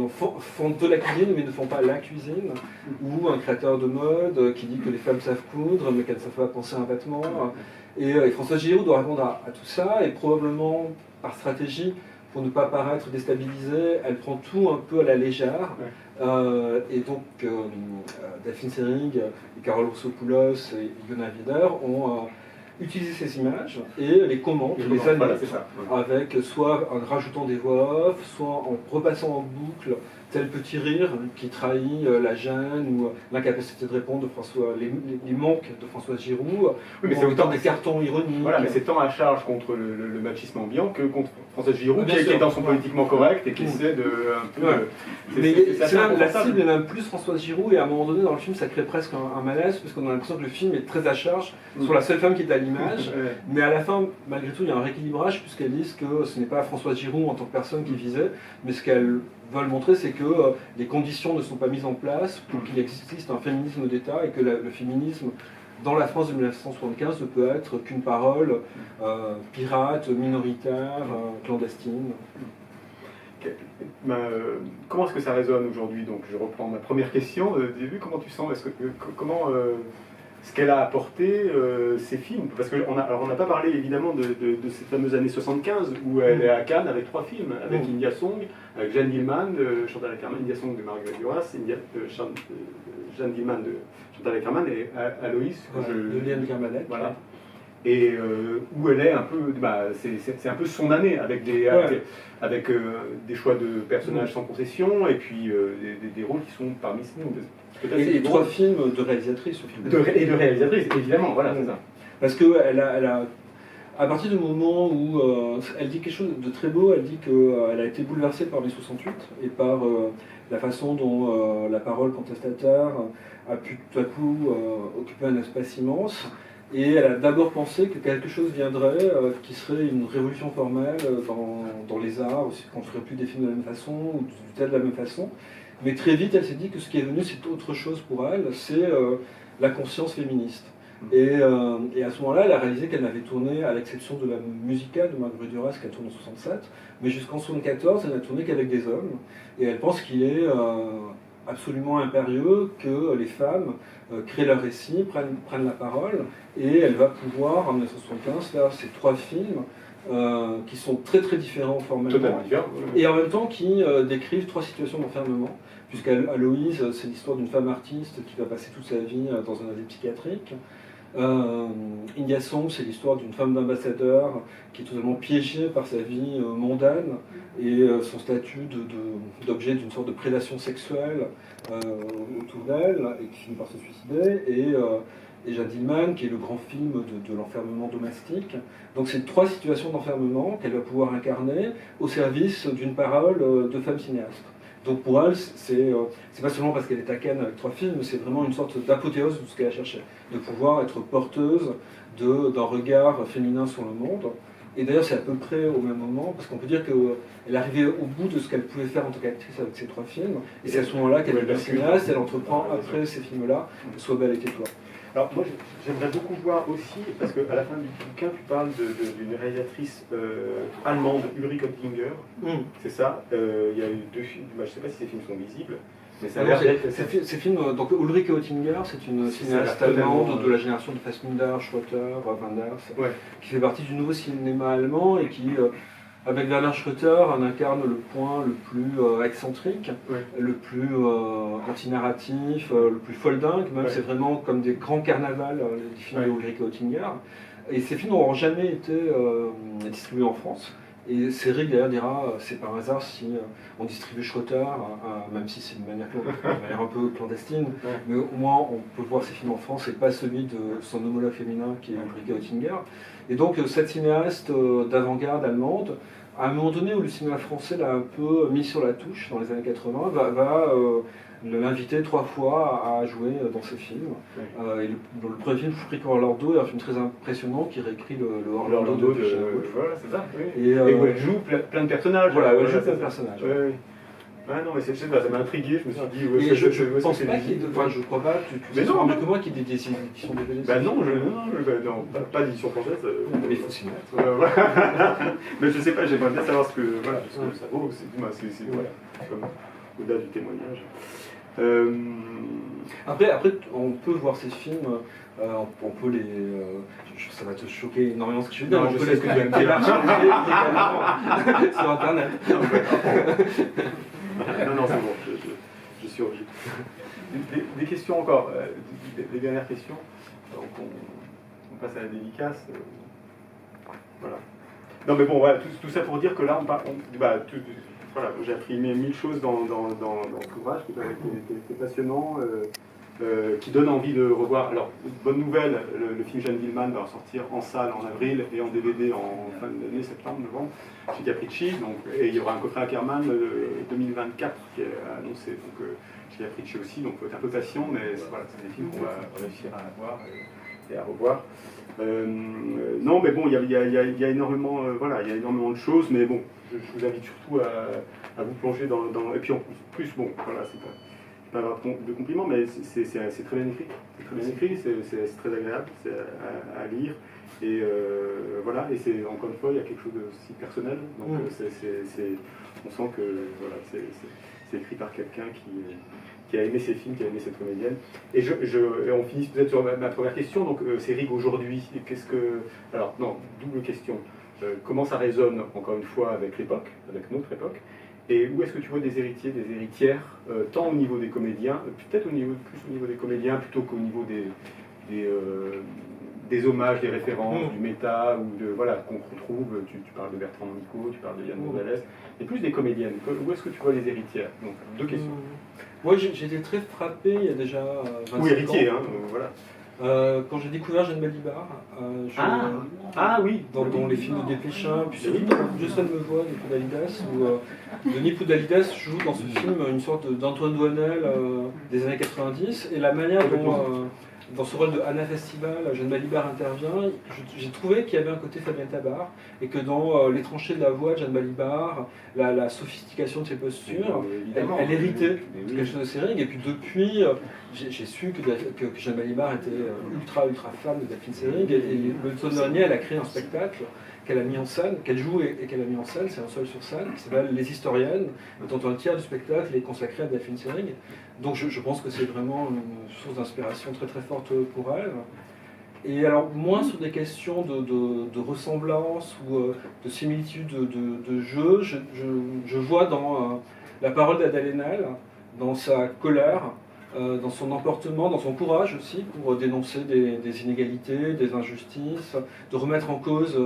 font de la cuisine mais ne font pas la cuisine, ou un créateur de mode qui dit que les femmes savent coudre mais qu'elles ne savent pas penser un vêtement. Et Françoise Giroud doit répondre à tout ça, et probablement par stratégie, pour ne pas paraître déstabilisée, elle prend tout un peu à la légère. Et donc Delphine Seyrig, et Carole Roussopoulos et Yona Vider ont utilisé ces images et les commentent, les analysent, avec soit en rajoutant des voix off, soit en repassant en boucle tel petit rire qui trahit la gêne ou l'incapacité de répondre de François, les manques de Françoise Giroud, oui, mais c'est autant des cartons ironiques. Voilà, mais c'est tant à charge contre le machisme ambiant que contre Françoise Giroud, qui est dans son politiquement correct et qui essaie de un peu... Mais la cible est même plus Françoise Giroud, et à un moment donné dans le film ça crée presque un malaise, parce qu'on a l'impression que le film est très à charge sur la seule femme qui est à l'image, mais à la fin, malgré tout, il y a un rééquilibrage, puisqu'elles disent que ce n'est pas Françoise Giroud en tant que personne qui visait, mais ce qu'elles veulent montrer, c'est que les conditions ne sont pas mises en place pour qu'il existe un féminisme d'État, et que le féminisme dans la France de 1975 ne peut être qu'une parole pirate, minoritaire, clandestine. Comment est-ce que ça résonne aujourd'hui? Donc je reprends ma première question du début. Comment tu sens, comment ce qu'elle a apporté, ces films? Parce qu'on n'a pas parlé évidemment de cette fameuse année 75 où elle est à Cannes avec 3 films, avec India Song, avec Jeanne Dielman de Chantal Akerman, India Song de Marguerite Duras, Jeanne Dielman de Chantal Akerman et Aloïs de Liane Kermanet. Voilà. Et où elle est un peu, c'est un peu son année, avec des choix de personnages sans concession, et puis des rôles qui sont parmi et 3 films de réalisatrices au film. Et de réalisatrices, évidemment, voilà, c'est ça. Parce qu'elle a, à partir du moment où elle dit quelque chose de très beau, elle dit qu'elle a été bouleversée par mai 68 et par la façon dont la parole contestataire a pu tout à coup occuper un espace immense. Et elle a d'abord pensé que quelque chose viendrait qui serait une révolution formelle dans les arts, qu'on ne ferait plus des films de la même façon ou du tel de la même façon. Mais très vite, elle s'est dit que ce qui est venu, c'est autre chose pour elle, c'est la conscience féministe. Et à ce moment-là, elle a réalisé qu'elle n'avait tourné, à l'exception de la musicale de Marguerite Duras, qu'elle tourne en 67, mais jusqu'en 74, elle n'a tourné qu'avec des hommes. Et elle pense qu'il est absolument impérieux que les femmes créent leur récit, prennent la parole, et elle va pouvoir, en 1975, faire ces 3 films qui sont très très différents formellement, et en même temps qui décrivent 3 situations d'enfermement, puisqu'Aloïse, c'est l'histoire d'une femme artiste qui va passer toute sa vie dans un asile psychiatrique. India Song, c'est l'histoire d'une femme d'ambassadeur qui est totalement piégée par sa vie mondaine et son statut d'objet d'une sorte de prédation sexuelle autour d'elle, et qui finit par se suicider, et Jeanne Dielman, qui est le grand film de l'enfermement domestique. Donc c'est 3 situations d'enfermement qu'elle va pouvoir incarner au service d'une parole de femme cinéaste. Donc pour elle, c'est pas seulement parce qu'elle est à Cannes avec 3 films, c'est vraiment une sorte d'apothéose de ce qu'elle a cherché, de pouvoir être porteuse d'un regard féminin sur le monde. Et d'ailleurs, c'est à peu près au même moment, parce qu'on peut dire qu'elle est arrivée au bout de ce qu'elle pouvait faire en tant qu'actrice avec ces 3 films, et c'est à ce moment-là qu'elle devient cinéaste, elle entreprend après ces films-là, Sois belle et tais-toi. Alors moi j'aimerais beaucoup voir aussi, parce qu'à la fin du bouquin tu parles d'une réalisatrice allemande, Ulrike Oettinger, c'est ça. Il y a eu 2 films, je ne sais pas si ces films sont visibles, mais ça a l'air d'être... Ces films, donc Ulrike Oettinger, c'est une cinéaste allemande de la génération de Fassbinder, Schroeter, Wenders, qui fait partie du nouveau cinéma allemand et qui, avec Werner Schroeter, en incarne le point le plus excentrique, le plus anti-narratif, le plus foldingue, même c'est vraiment comme des grands carnavals, les films de Ulrike Oettinger. Et ces films n'auront jamais été distribués en France. Et Seyrig d'ailleurs dira, c'est par hasard si on distribue Schroeter, même si c'est de manière un peu clandestine, mais au moins on peut voir ces films en France et pas celui de son homologue féminin qui est Ulrike Oettinger. Et donc cette cinéaste d'avant-garde allemande, à un moment donné où le cinéma français l'a un peu mis sur la touche dans les années 80, va l'inviter 3 fois à jouer dans ses films. Et le premier film, Frick Orlando, est un film très impressionnant qui réécrit le Orlando de voilà, c'est ça. Oui. Et où elle joue plein de personnages. Voilà, elle joue plein de personnages. Ah non, mais ça m'a intrigué, je me suis dit... Et je pense pas qu'il y ait... Enfin, je crois pas, tu sais mieux que moi qu'il y ait des éditions DVD. Bah non, pas d'édition française. Mais il faut s'y mettre. Mais je sais pas, j'aimerais bien savoir ce que ça vaut, c'est voilà, comme au-delà du témoignage. Après, on peut voir ces films, on peut les... ça va te choquer énormément ce que je vais dire, on peut les télécharger illégalement sur Internet. Non, c'est bon, je survis. Des questions encore, des dernières questions. Donc on passe à la dédicace. Voilà. Non mais bon, voilà, tout ça pour dire que là, voilà, j'ai appris 1000 choses dans l'ouvrage qui était passionnant, qui donne envie de revoir. Alors, bonne nouvelle, le film Jeanne Dielman va sortir en salle en avril et en DVD en fin d'année, septembre, novembre, chez Capricci. Donc, et il y aura un coffret Ackerman 2024 qui est annoncé chez Capricci aussi. Donc, il faut être un peu patient, mais voilà, c'est des films qu'on va réussir à voir et à revoir. Non, mais bon, il y a énormément, il y a énormément de choses, mais bon, je vous invite surtout à vous plonger dans... Et puis en plus, bon, voilà, c'est pas avoir de compliments, mais c'est très bien écrit. C'est très bien écrit, c'est très agréable à lire. Et voilà, et c'est encore une fois, il y a quelque chose de si personnel. Donc on sent que voilà, c'est écrit par quelqu'un qui a aimé ces films, qui a aimé cette comédienne. Et on finit peut-être sur ma première question. Donc Seyrig aujourd'hui, alors non, double question. Comment ça résonne encore une fois avec l'époque, avec notre époque? Et où est-ce que tu vois des héritiers, des héritières, tant au niveau des comédiens, peut-être plus au niveau des comédiens plutôt qu'au niveau des hommages, des références, du méta, ou qu'on retrouve, tu parles de Bertrand Mandico, tu parles de Yann Gonzalez, et plus des comédiennes. Où est-ce que tu vois les héritières? Donc, 2 questions. Moi, j'ai été très frappé il y a déjà 25 ans. Ou héritier, hein, voilà. Quand j'ai découvert Jeanne Balibar, oui, dans les films de Desplechin, puis surtout dans Je seul me vois de Poudalidas, où Denis Poudalidas joue dans ce film une sorte d'Antoine Douanel des années 90, et la manière dont, dans ce rôle de Anna Festival, Jeanne Balibar intervient, j'ai trouvé qu'il y avait un côté Fabien Tabart, et que dans les tranchées de la voix de Jeanne Balibar, la sophistication de ses postures, elle héritait quelque chose de Seyrig, et puis depuis, j'ai su que Jeanne Balibar était ultra fan de Delphine Seyrig, et l'automne dernier, elle a créé un spectacle qu'elle a mis en scène, qu'elle joue et qu'elle a mis en scène, c'est un seul sur scène, qui s'appelle Les Historiennes, dont un tiers du spectacle est consacré à Delphine Seyrig. Donc je pense que c'est vraiment une source d'inspiration très très forte pour elle. Et alors, moins sur des questions de ressemblance ou de similitude de jeu, je vois dans la parole d'Adèle Haenel, dans sa colère, dans son emportement, dans son courage aussi, pour dénoncer des inégalités, des injustices, de remettre en cause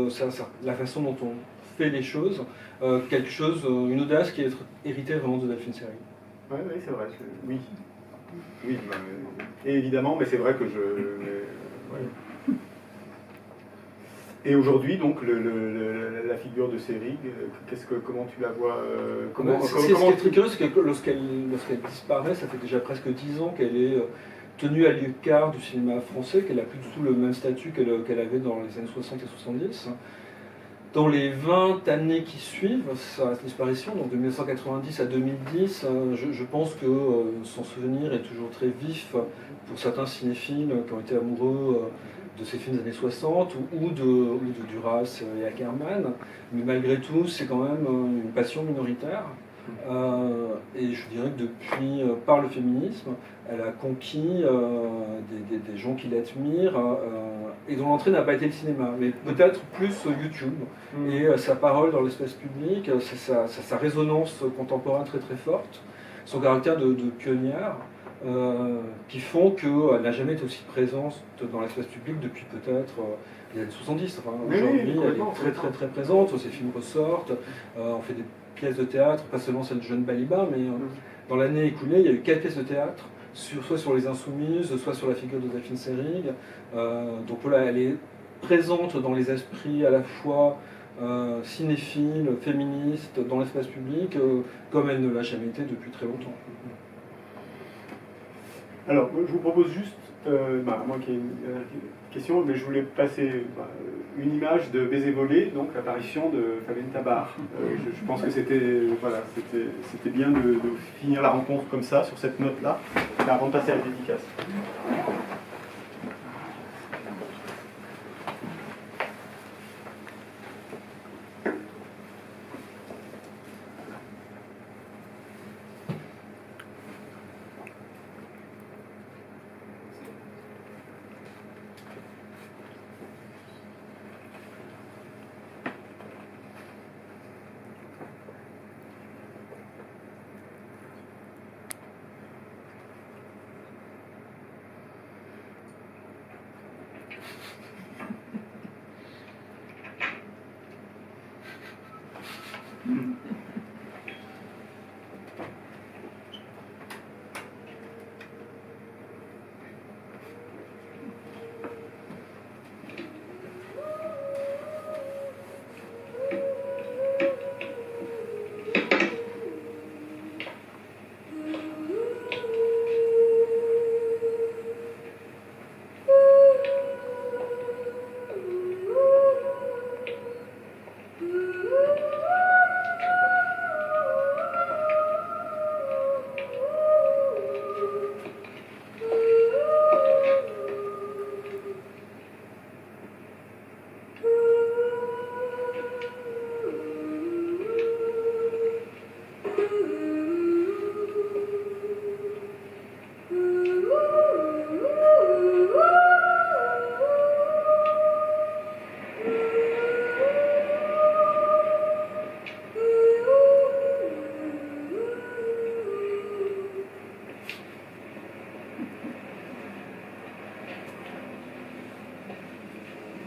la façon dont on fait les choses, une audace qui est héritée vraiment de Delphine Seyrig. Oui, c'est vrai. Oui, et évidemment, mais c'est vrai que Et aujourd'hui, donc, la figure de Seyrig, comment tu la vois Ce qui est très curieux, c'est que lorsqu'elle disparaît, ça fait déjà presque 10 ans qu'elle est tenue à l'écart du cinéma français, qu'elle n'a plus du tout le même statut qu'elle avait dans les années 60 et 70. dans les 20 années qui suivent sa disparition, donc de 1990 à 2010, je pense que son souvenir est toujours très vif pour certains cinéphiles qui ont été amoureux de ces films des années 60 ou de Duras et Ackerman. Mais malgré tout, c'est quand même une passion minoritaire. Et je dirais que depuis, par le féminisme, elle a conquis des gens qui l'admirent et dont l'entrée n'a pas été le cinéma, mais peut-être plus YouTube et sa parole dans l'espace public, sa résonance contemporaine très très forte, son caractère de pionnière qui font qu'elle n'a jamais été aussi présente dans l'espace public depuis peut-être les années 70. Enfin, aujourd'hui, elle est très très très présente, ses films ressortent, on fait des pièces de théâtre, pas seulement celle de Jeanne Balibar, mais dans l'année écoulée, il y a eu 4 pièces de théâtre, soit sur les Insoumises, soit sur la figure de Delphine Seyrig. Donc voilà, elle est présente dans les esprits à la fois cinéphiles, féministes, dans l'espace public, comme elle ne l'a jamais été depuis très longtemps. Alors, je vous propose juste, à moins qu'il y ait une question, mais je voulais passer une image de Baiser volé, donc l'apparition de Fabienne Tabart. Je pense que c'était bien de finir la rencontre comme ça, sur cette note-là, avant de passer à la dédicace.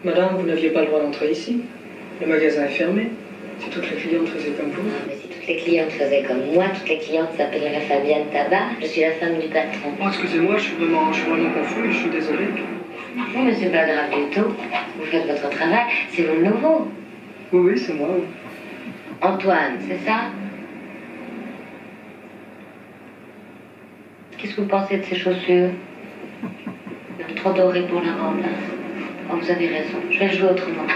Madame, vous n'aviez pas le droit d'entrer ici. Le magasin est fermé. Si toutes les clientes faisaient comme vous. Mais si toutes les clientes faisaient comme moi, toutes les clientes s'appelleraient Fabienne Tabart. Je suis la femme du patron. Oh, excusez-moi, je suis vraiment confus, je suis désolé. Non, mais c'est pas grave du tout. Vous faites votre travail. C'est vous le nouveau. Oui, c'est moi. Oui. Antoine, c'est ça? Qu'est-ce que vous pensez de ces chaussures? Trop dorées pour la robe, là. Oh, vous avez raison, je vais le jouer autrement.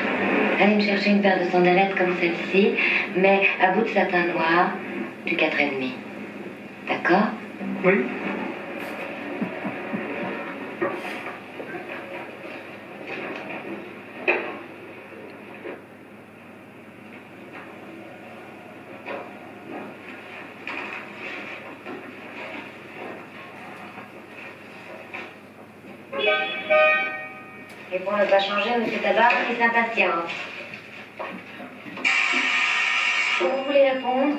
Allez me chercher une paire de sandalettes comme celle-ci, mais à bout de satin noir, du 4,5. D'accord? Oui. Et pour ne pas changer, M. Tabart, il s'impatiente. Vous voulez répondre?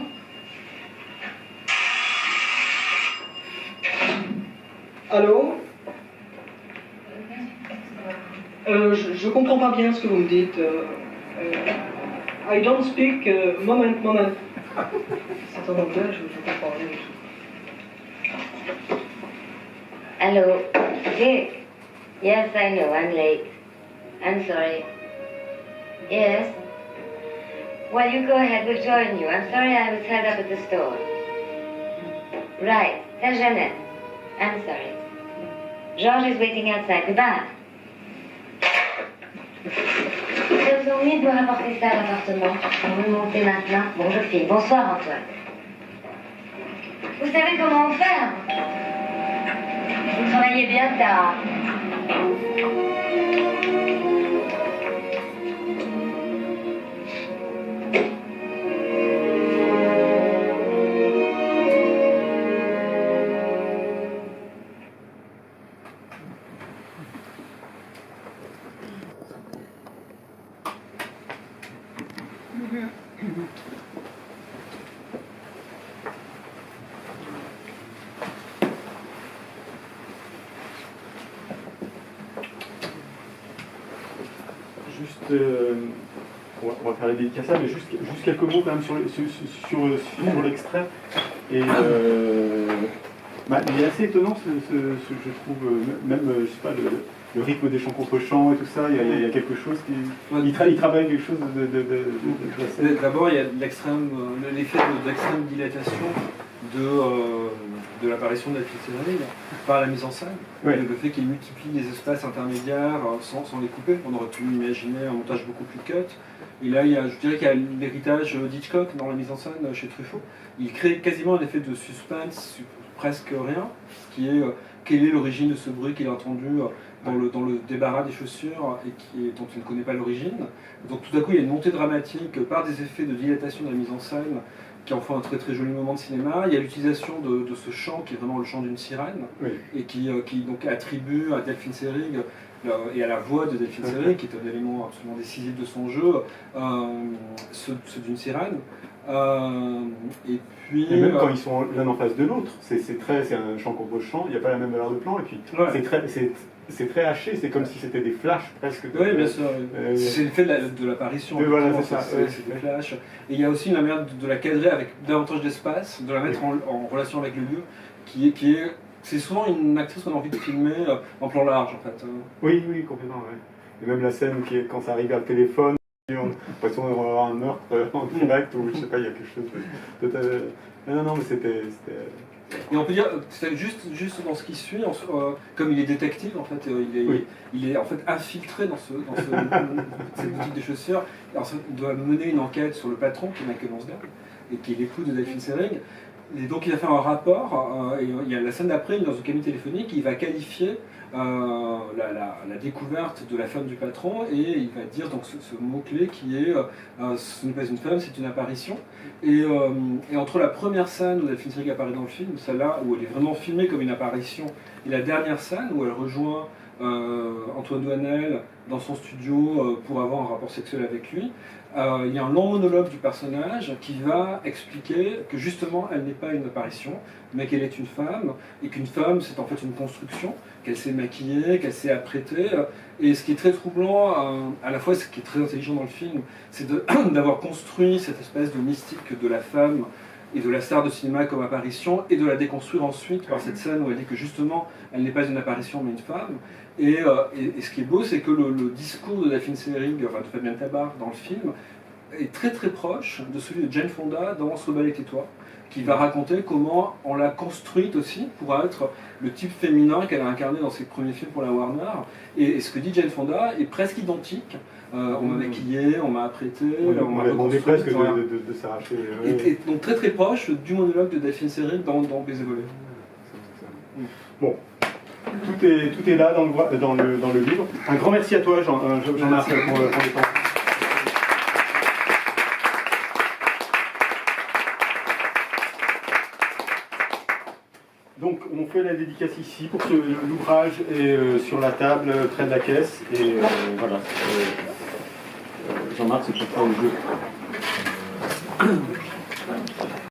Allô? Je comprends pas bien ce que vous me dites. I don't speak... moment. C'est en anglais, je comprends rien du tout. Allô? Dick? Yes, I know, I'm late. I'm sorry. Yes? Well, you go ahead, we'll join you. I'm sorry I was held up at the store. Right, tell Jeannette. I'm sorry. George is waiting outside. Goodbye. Those are ennuyé de me rapporter ça à l'appartement. Vous me montez maintenant. Bon, je file. Bonsoir, Antoine. Vous savez comment faire? Vous travaillez bien tard. On va faire les dédicaces, mais juste quelques mots quand même sur l'extrait. Et il est assez étonnant, je trouve, même, je sais pas, le rythme des chants contre chants et tout ça, il y a quelque chose qui... Il travaille quelque chose de D'abord, il y a l'effet de l'extrême dilatation de l'apparition de la Fitzgerald par la mise en scène, ouais. Le fait qu'il multiplie les espaces intermédiaires sans les couper. On aurait pu imaginer un montage beaucoup plus cut. Et là, je dirais qu'il y a l'héritage d'Hitchcock dans la mise en scène chez Truffaut. Il crée quasiment un effet de suspense, presque rien, qui est quelle est l'origine de ce bruit qu'il a entendu dans le débarras des chaussures et dont il ne connaît pas l'origine. Donc tout à coup, il y a une montée dramatique par des effets de dilatation de la mise en scène qui en font un très très joli moment de cinéma. Il y a l'utilisation de ce chant qui est vraiment le chant d'une sirène, oui. Et qui donc attribue à Delphine Seyrig et à la voix de Delphine Seyrig, qui est un élément absolument décisif de son jeu, ceux d'une sirène. Et puis, et même quand ils sont l'un en face de l'autre, c'est un chant contre chant, il n'y a pas la même valeur de plan, et puis ouais. C'est très haché, c'est comme si c'était des flashs presque. Oui, bien sûr. C'est l'effet de l'apparition. Voilà, c'est ça. C'est des flashs. Et il y a aussi une manière de la cadrer avec davantage d'espace, de la mettre en relation avec le lieu, c'est souvent une actrice qu'on a envie de filmer en plan large, en fait. Oui, complètement, ouais. Et même la scène quand ça arrive à le téléphone, on a l'impression d'avoir un meurtre en direct, ou je sais pas, il y a quelque chose de... Non, mais c'était... Et on peut dire, c'est juste dans ce qui suit, comme il est détective, en fait, il est en fait infiltré dans cette boutique de chaussures. Alors, il doit mener une enquête sur le patron, qui est Michael Lansdale, et qui est l'époux de Delphine Seyrig. Et donc il va faire un rapport, et il y a la scène d'après, dans une cabine téléphonique, il va qualifier la découverte de la femme du patron, et il va dire donc ce mot-clé qui est ce n'est pas une femme, c'est une apparition. Et entre la première scène où Delphine Seyrig apparaît dans le film, celle-là où elle est vraiment filmée comme une apparition, et la dernière scène où elle rejoint Antoine Douanel dans son studio pour avoir un rapport sexuel avec lui, il y a un long monologue du personnage qui va expliquer que justement elle n'est pas une apparition, mais qu'elle est une femme, et qu'une femme c'est en fait une construction, qu'elle s'est maquillée, qu'elle s'est apprêtée. Et ce qui est très troublant, à la fois ce qui est très intelligent dans le film, c'est d'avoir construit cette espèce de mystique de la femme et de la star de cinéma comme apparition, et de la déconstruire ensuite par cette scène où elle dit que justement elle n'est pas une apparition mais une femme. Et ce qui est beau, c'est que le discours de Delphine Seyrig, enfin de Fabienne Tabar dans le film, est très très proche de celui de Jane Fonda dans Se rebelle et tais-toi, qui va raconter comment on l'a construite aussi pour être le type féminin qu'elle a incarné dans ses premiers films pour la Warner. Et ce que dit Jane Fonda est presque identique. On m'a maquillé, on m'a apprêté, on m'a demandé presque de s'arracher. Et donc très très proche du monologue de Delphine Seyrig dans Baiser volé. Bon. Tout est là dans le livre. Un grand merci à toi, Jean-Marc, pour le temps. Donc, on fait la dédicace ici pour que l'ouvrage est sur la table près de la caisse. Et voilà. Jean-Marc, c'est pour toi le jeu.